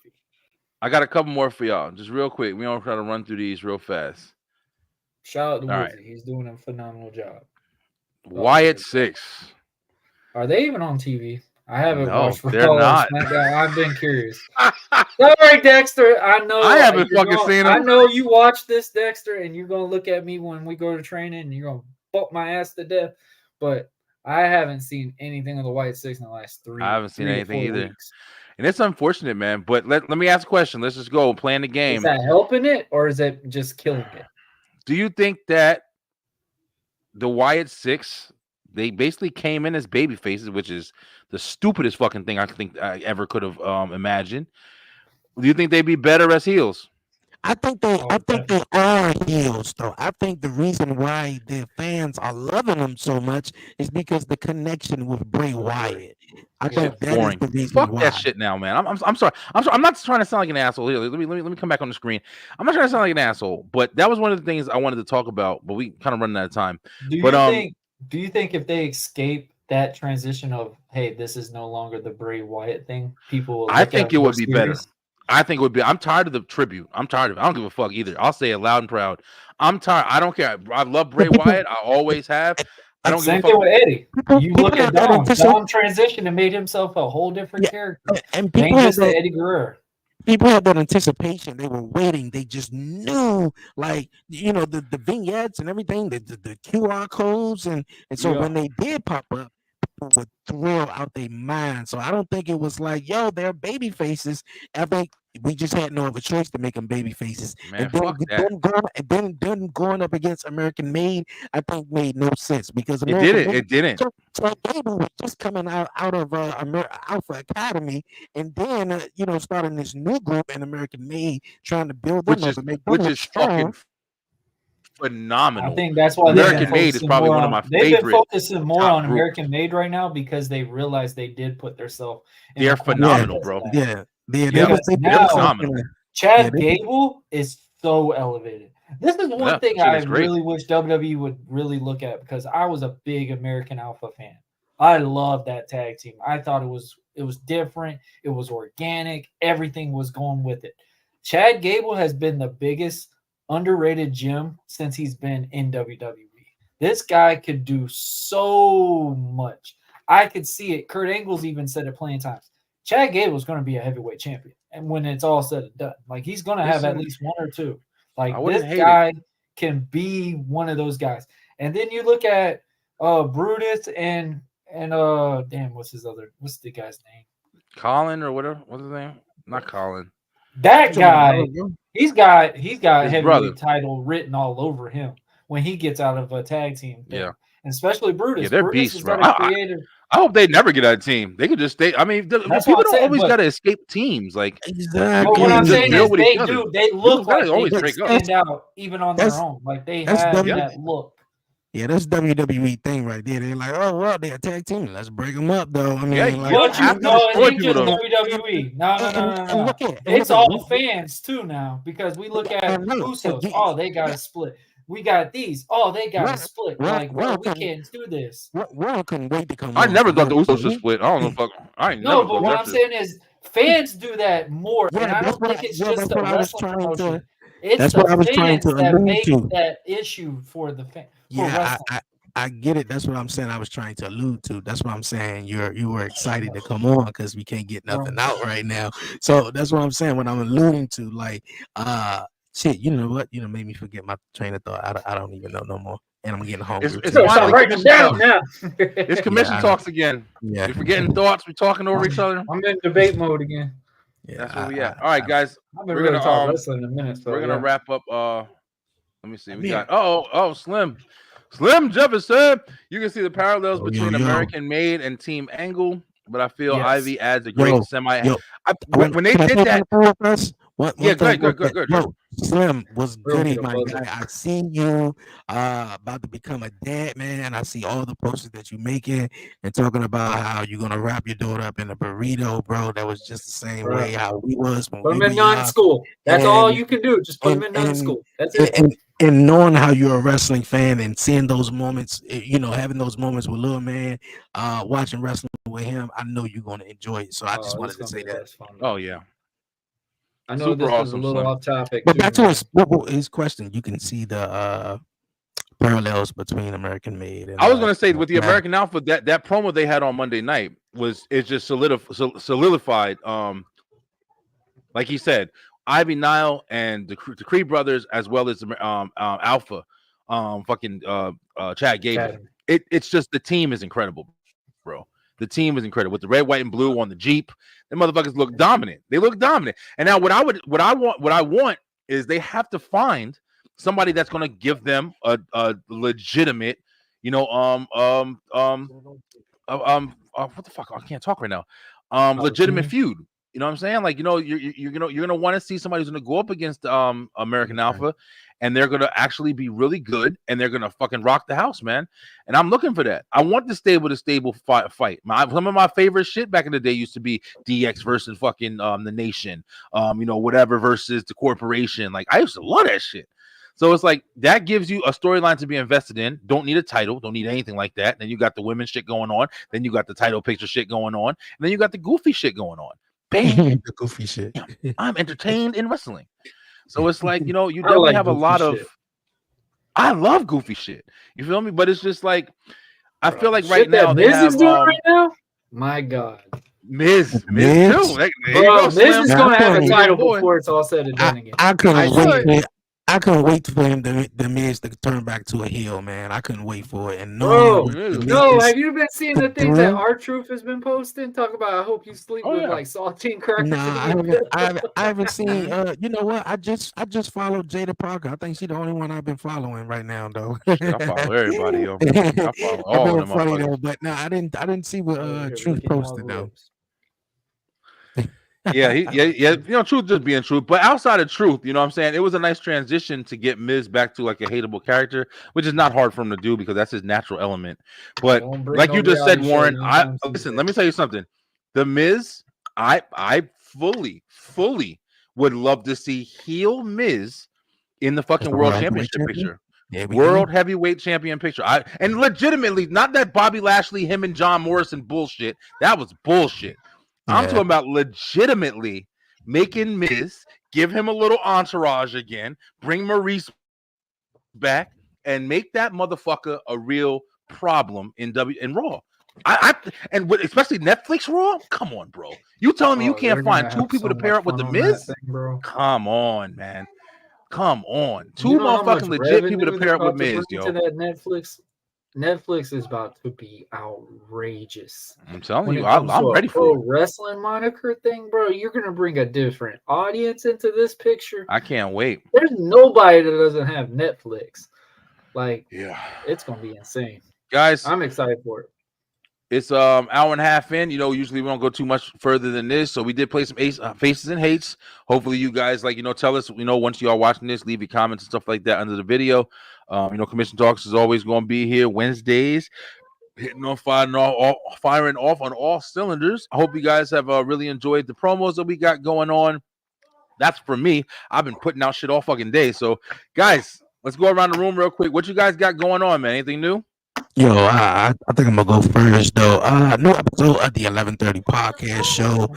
I got a couple more for y'all, just real quick. We don't try to run through these real fast. Shout out to All Woozy. right. He's doing a phenomenal job. Wyatt 6. Are they even on TV? I haven't No, watched they're not. SmackDown. I've been curious. Sorry, Dexter. I know I haven't fucking seen them. I know you watch this, Dexter, and you're gonna look at me when we go to training, and you're gonna bump my ass to death. But I haven't seen anything of the White Six in the last 3. I haven't seen anything either. Weeks. And it's unfortunate, man. But let me ask a question. Let's just go playing the game. Is that helping it, or is it just killing it? Do you think that the Wyatt 6, they basically came in as baby faces, which is the stupidest fucking thing I think I ever could have imagined? Do you think they'd be better as heels? I think they are heels, though. I think the reason why the fans are loving them so much is because the connection with Bray Wyatt. I think that is the reason Fuck why. that shit now, man. I'm sorry. I'm not trying to sound like an asshole here. Let me come back on the screen. I'm not trying to sound like an asshole, but that was one of the things I wanted to talk about. But we kind of running out of time. Do you think if they escape that transition of, hey, this is no longer the Bray Wyatt thing, people will I think it would be better. serious? I think it would be. I'm tired of the tribute. I'm tired of it. I don't give a fuck either. I'll say it loud and proud. I'm tired. I don't care. I love Bray Wyatt. I always have. I don't Same give a fuck. thing with Eddie. You look at Dom. Dom transitioned and made himself a whole different character. And Ain't people just the Eddie Guerrero. People had that anticipation. They were waiting. They just knew, like, the vignettes and everything, the QR codes, and so when they did pop up, people would thrill out their mind. So I don't think it was like, yo, they're baby faces. I think we just had no other choice to make them baby faces. Man, and then, fuck that. then going up against American Made, I think made no sense because It didn't. So Gable was just coming out of Alpha Academy, and then starting this new group in American Made, trying to build them up and make them look strong. Fucking phenomenal. I think that's why American Made is probably one of my favorite. They've been focusing more on group. American Made right now because they realized they did put themselves. They're phenomenal, bro. They're phenomenal. Chad Gable is so elevated. This is one thing I really wish WWE would really look at, because I was a big American Alpha fan. I love that tag team. I thought it was different. It was organic. Everything was going with it. Chad Gable has been the biggest underrated gem since he's been in WWE. This guy could do so much. I could see it. Kurt Angle's even said it plenty of times. Chad Gable's going to be a heavyweight champion, and when it's all said and done, like, he's going to have at least one or two. Like, this guy can be one of those guys. And then you look at Brutus and what's the guy's name? Colin or whatever. What's his name? Not Colin. That guy, he's got heavyweight brother title written all over him when he gets out of a tag team thing. Yeah. And especially Brutus. Yeah, they're Brutus beasts, has bro. got a creative. I hope they never get out of team. They could just stay. I mean, people don't always got to escape teams. Like, exactly. But what I'm saying is they do. They look like always they break stand out even on their own. Like, they have that look. Yeah, that's WWE thing right there. They're like, oh, well, they're a tag team. Let's break them up, though. I mean, Yeah, like, But you know, it ain't just WWE. No. It's all fans too now, because we look at Usos. Oh, they got a split. We got these. Oh, they got a split. Like, well, we can't do this. Raw couldn't wait to come. I never thought the Usos would split. I don't know. Fuck. I ain't No, never. but what I'm saying is, fans do that more, and I don't think it's just the what I was wrestling trying promotion. to. It's That's the what I was trying fans to that allude make to. that issue for the fan. Yeah, I get it. That's what I'm saying. I was trying to allude to. That's what I'm saying. You were excited to come on because we can't get nothing out right now. So that's what I'm saying. What I'm alluding to, like, shit. You know what? Made me forget my train of thought. I don't even know no more. And I'm getting hungry. It's writing them down now. It's commission talks again. Yeah, we're forgetting thoughts. We're talking over each other. I'm in debate mode again. Yeah, that's where we at. All right, guys. I've been really talking wrestling in a minute. So we're gonna wrap up. Let me see. We got Slim Jefferson. You can see the parallels between American Made and Team Angle, but I feel Ivy adds a great semi. When they did that, One Yeah, thing, good. yo, Slim was We're gonna goody, get a my buzzer. guy. I seen you about to become a dad, man. I see all the posters that you making and talking about how you're gonna wrap your daughter up in a burrito, bro. That was just the same way how we was when Put we them were in nun young. school. That's all And you can do. Just put them and in nun and school. That's and, it. and and knowing how you're a wrestling fan and seeing those moments, you know, having those moments with little man, watching wrestling with him, I know you're gonna enjoy it. So I just Oh, wanted it's to gonna say be that. less fun. Oh yeah. I know Super this was a awesome, little Slim. off topic But too, back to man. his question, you can see the parallels between American Made and I was gonna say with the yeah. American Alpha, that promo they had on Monday night it's just solidified. Like he said, Ivy Nile and the Creed brothers, as well as Alpha, Chad Gable. Chad. It's just the team is incredible, bro. The team is incredible with the red, white, and blue on the Jeep. The motherfuckers look dominant. They look dominant. And now what I want is they have to find somebody that's gonna give them a legitimate, you know, what the fuck? I can't talk right now. Legitimate feud. You know what I'm saying? Like, you know, you're gonna want to see somebody who's gonna go up against American Alpha, and they're gonna actually be really good, and they're gonna fucking rock the house, man. And I'm looking for that. I want the stable fight. Some of my favorite shit back in the day used to be DX versus fucking the Nation, you know, whatever versus the Corporation. Like, I used to love that shit. So it's like that gives you a storyline to be invested in. Don't need a title, don't need anything like that. Then you got the women shit going on. Then you got the title picture shit going on. And then you got the goofy shit going on. Bam. The goofy shit. I'm entertained in wrestling. So it's like, you know, you definitely have a lot of. I love goofy shit. You feel me? But it's just like, I feel like right now they have. Miz is doing right now. My God. Miz too. There you go, Miz is Slim. going to have a title before it's all said and done again. I couldn't wait for him the Miz to turn back to a heel, man. I couldn't wait for it. And no, have you been seeing the things that R-Truth has been posting? Talk about I hope you sleep with like saltine crackers. Nah, I haven't seen. You know what? I just followed Jada Parker. I think she's the only one I've been following right now, though. I follow everybody, yo. I follow all of them. Funny though, but no, I didn't see what Truth posted though. Yeah, you know, Truth just being Truth. But outside of Truth, you know what I'm saying? It was a nice transition to get Miz back to like a hateable character, which is not hard for him to do because that's his natural element. But like you just said, Warren, listen, let me tell you something. The Miz, I fully would love to see heel Miz in the fucking World Championship picture. World Heavyweight Champion picture. And legitimately, not that Bobby Lashley, him and John Morrison bullshit. That was bullshit. I'm talking about legitimately making Miz, give him a little entourage again, bring Maurice back, and make that motherfucker a real problem in Raw. Especially Netflix Raw. Come on, bro. You telling me you can't find two people to pair up with the Miz? Come on, man. Come on. Two motherfucking legit people to pair up with Miz, yo. To that Netflix is about to be outrageous. I'm telling you, I'm ready for it. Wrestling moniker thing, bro. You're gonna bring a different audience into this picture. I can't wait. There's nobody that doesn't have Netflix. Like, yeah, it's gonna be insane, guys. I'm excited for it. It's hour and a half in. You know, usually we don't go too much further than this. So we did play some faces and hates. Hopefully you guys tell us, once you are watching this, leave your comments and stuff like that under the video. Commission Talks is always going to be here Wednesdays, firing off on all cylinders. I hope you guys have really enjoyed the promos that we got going on. That's for me. I've been putting out shit all fucking day. So guys, let's go around the room real quick. What you guys got going on, man? Anything new? Yo, I think I'm gonna go first though. New episode of the 11:30 podcast show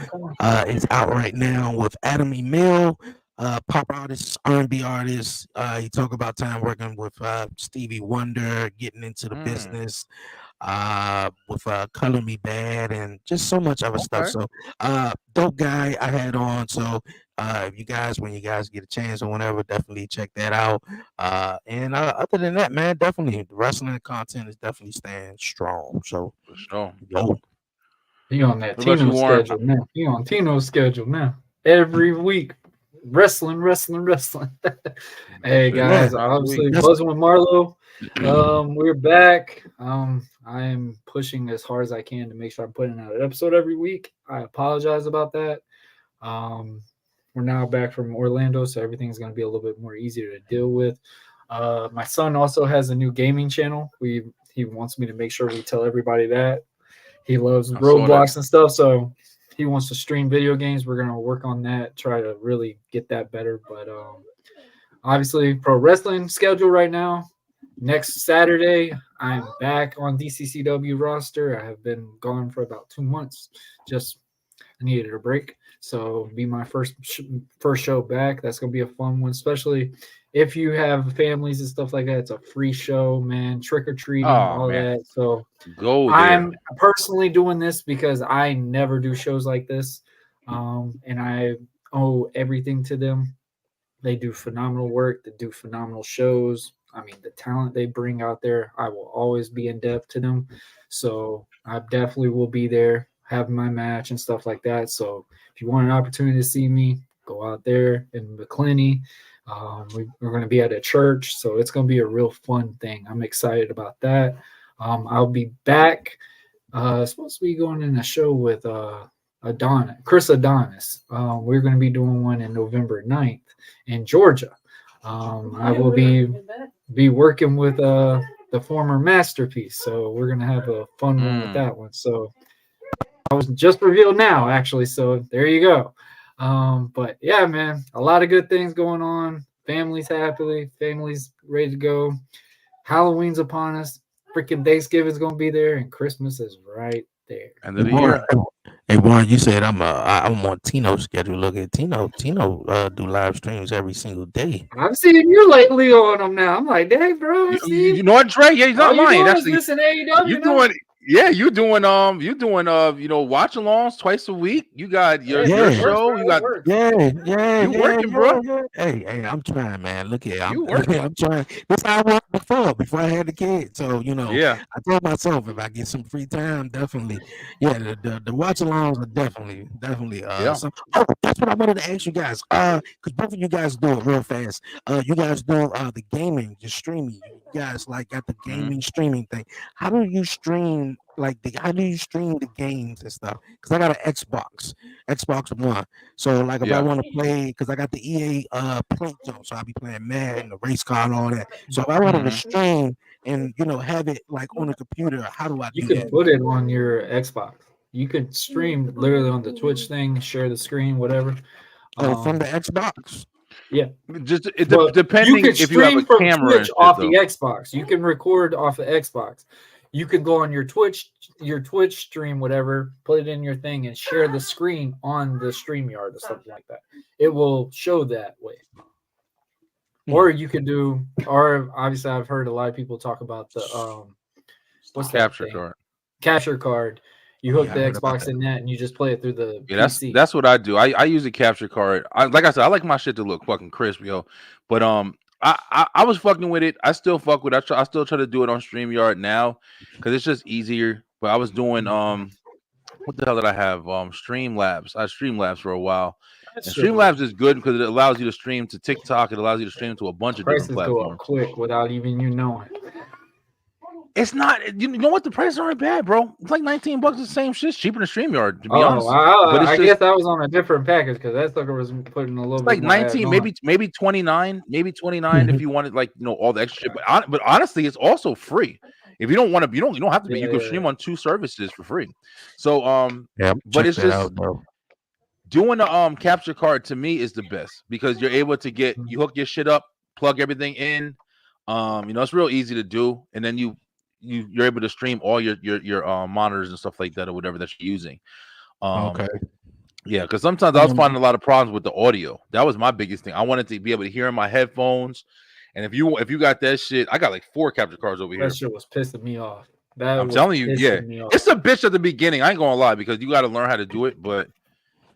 is out right now with Adam Emil, pop artist, R&B artist. He talk about time working with Stevie Wonder, getting into the business, with Color Me Bad, and just so much other stuff. So dope guy I had on. So if you guys, when you guys get a chance or whenever, definitely check that out. And other than that, man, definitely the wrestling content is definitely staying strong. So for sure. Yo. He on that Tino schedule now. He on Tino's schedule now. Every week. Wrestling. Hey guys, obviously buzzing with Marlo. We're back. I am pushing as hard as I can to make sure I'm putting out an episode every week. I apologize about that. we're now back from Orlando, so everything's going to be a little bit more easier to deal with. My son also has a new gaming channel. He wants me to make sure we tell everybody that. He loves Roblox and stuff, so he wants to stream video games. We're going to work on that, try to really get that better. But obviously, pro wrestling schedule right now. Next Saturday, I'm back on DCCW roster. I have been gone for about 2 months. Just I needed a break. So be my first show back. That's going to be a fun one, especially if you have families and stuff like that. It's a free show, man. Trick or treating, all that. So I'm personally doing this because I never do shows like this. And I owe everything to them. They do phenomenal work. They do phenomenal shows. I mean, the talent they bring out there, I will always be in depth to them. So I definitely will be there, have my match and stuff like that. So if you want an opportunity to see me, go out there in McClenny. We're going to be at a church, so it's going to be a real fun thing. I'm excited about that. I'll be back. Supposed to be going in a show with Chris Adonis. We're going to be doing one in November 9th in Georgia. I will be working with the former Masterpiece, so we're going to have a fun one with that one. So I was just revealed now, actually, so there you go. But yeah, man, a lot of good things going on. Families happily, families ready to go. Halloween's upon us. Freaking Thanksgiving's gonna be there, and Christmas is right there. End of the year. Hey, Warren, you said I'm on Tino's schedule. Look at Tino do live streams every single day. I've seen you lately on them now. I'm like, dang, bro. You know what, Dre? Yeah, he's not lying. Actually, listen to AEW. You're doing. Yeah, you're doing watch alongs twice a week. You got your show. You got you working, bro. Hey, I'm trying, man. Look here, I'm trying. This how I worked before I had the kid. So I told myself if I get some free time, definitely. Yeah, the watch alongs are definitely. So, that's what I wanted to ask you guys. Because both of you guys do it real fast. You guys do the gaming, the streaming. You guys got the gaming streaming thing. How do you stream how do you stream the games and stuff? Because I got an Xbox One. So if I want to play, because I got the EA Play Zone, so I'll be playing Madden, the race car, and all that. So if I wanted to stream and have it on the computer, how do I do that? You can put it on your Xbox. You could stream literally on the Twitch thing, share the screen, whatever. From the Xbox. Yeah, just depending if you have a camera Twitch off the Xbox. You can record off the Xbox. You can go on your Twitch stream, whatever, put it in your thing and share the screen on the StreamYard or something like that. It will show that way. Or you could do, or obviously I've heard a lot of people talk about the capture card. Capture card. You hook the Xbox in that, and you just play it through the PC. That's what I do. I use a capture card. Like I said, I like my shit to look fucking crisp, yo. But I was fucking with it. I still fuck with it. I still try to do it on StreamYard now because it's just easier. But I was doing what the hell did I have? Streamlabs. I Streamlabs for a while. And Streamlabs is good because it allows you to stream to TikTok. It allows you to stream to a bunch of different platforms. Go up quick without even you knowing. It's not. You know what? The prices aren't bad, bro. It's like $19. The same shit. It's cheaper than StreamYard, to be honest. But I guess that was on a different package because that sucker was putting a little bit like 19, maybe 29, if you wanted all the extra shit. But honestly, it's also free. If you don't want to, you don't have to be. You can stream on 2 services for free. So but it's just doing the capture card to me is the best because you're able to you hook your shit up, plug everything in. It's real easy to do, and then you're able to stream all your monitors and stuff like that or whatever that you're using. Okay. Yeah, because sometimes I was finding a lot of problems with the audio. That was my biggest thing. I wanted to be able to hear in my headphones. And if you got that shit, I got like 4 capture cards over here. That shit was pissing me off. I'm telling you, it's a bitch at the beginning. I ain't gonna lie because you got to learn how to do it, but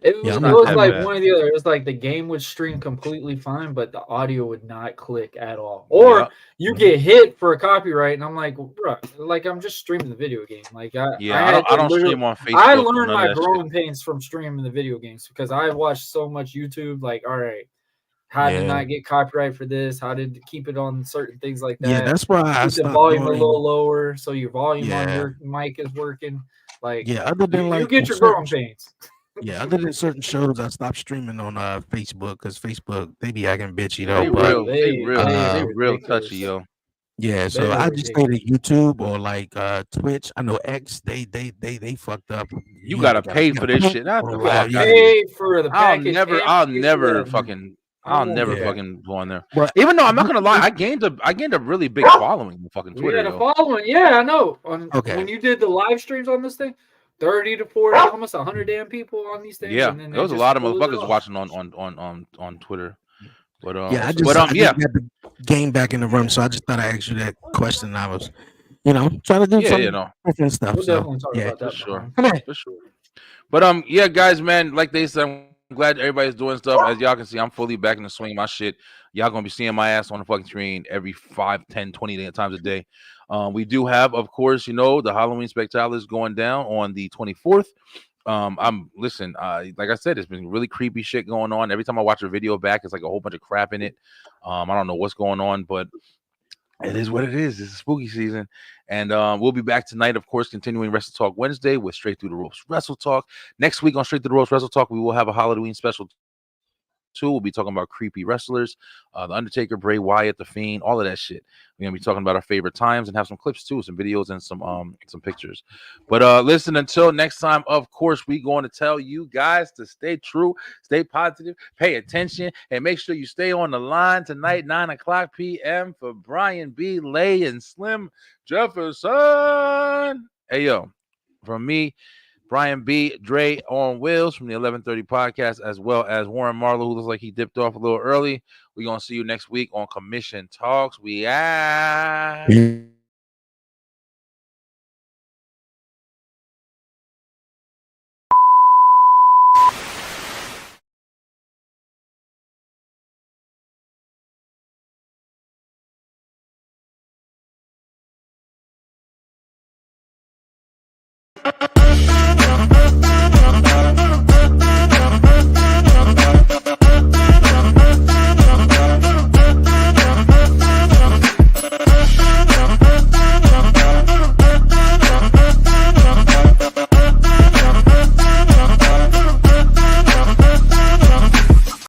it was like one or the other. It was like the game would stream completely fine, but the audio would not click at all. Or you get hit for a copyright, and I'm like, bro, I'm just streaming the video game. I don't stream on Facebook. I learned my growing pains from streaming the video games because I watched so much YouTube. All right, how to not get copyright for this? How to keep it on certain things like that? Yeah, that's why I keep the volume a little lower so your volume on your mic is working. Other than you get your growing pains. Yeah, other than certain shows, I stopped streaming on Facebook because Facebook they be acting bitchy though. They But real touchy, yo. yeah, so They're I just stay to ridiculous. YouTube or like Twitch. I know X they fucked up. You gotta pay for this shit. Not for the a You gotta while. fuck out of Yeah, here. pay for the package. and I'll pay for never that. fucking I I'll won't never do that. fucking go on there. but Even though I'm not gonna lie, I gained a really big following on fucking We Twitter, had a yo. following. Yeah, I know. Okay. When you did the live streams on this thing, 30 to 40, almost 100 damn people on these things. Yeah, and then there was a just lot of closed it motherfuckers off. watching on Twitter. But yeah, I That's just what's I yeah, just got the game back in the room, so I just thought I'd ask you that question. I was, trying to do yeah, some no, different stuff. We'll So definitely talk yeah, about for that. sure, Behind. come on. for sure. But yeah, guys, man, like they said, I'm glad everybody's doing stuff. As y'all can see, I'm fully back in the swing of my shit. Y'all gonna be seeing my ass on the fucking screen every 5, 10, 20 times a day. We do have, of course, the Halloween Spectacular is going down on the 24th. Like I said, it's been really creepy shit going on. Every time I watch a video back, it's like a whole bunch of crap in it. I don't know what's going on, but it is what it is. It's spooky season. And we'll be back tonight, of course, continuing Wrestle Talk Wednesday with Straight Through the Ropes Wrestle Talk. Next week on Straight Through the Ropes Wrestle Talk, we will have a Halloween special too. We'll be talking about creepy wrestlers, The Undertaker, Bray Wyatt, The Fiend, all of that shit. We're gonna be talking about our favorite times and have some clips too, some videos and some pictures. But listen, until next time, of course, we're going to tell you guys to stay true, stay positive, pay attention, and make sure you stay on the line tonight, 9:00 p.m. for Brian B, Lay, and Slim Jefferson. Hey yo, from me, Brian B, Dre on Wheels from the 1130 podcast, as well as Warren Marlowe, who looks like he dipped off a little early. We're going to see you next week on Commission Talks. We out. it.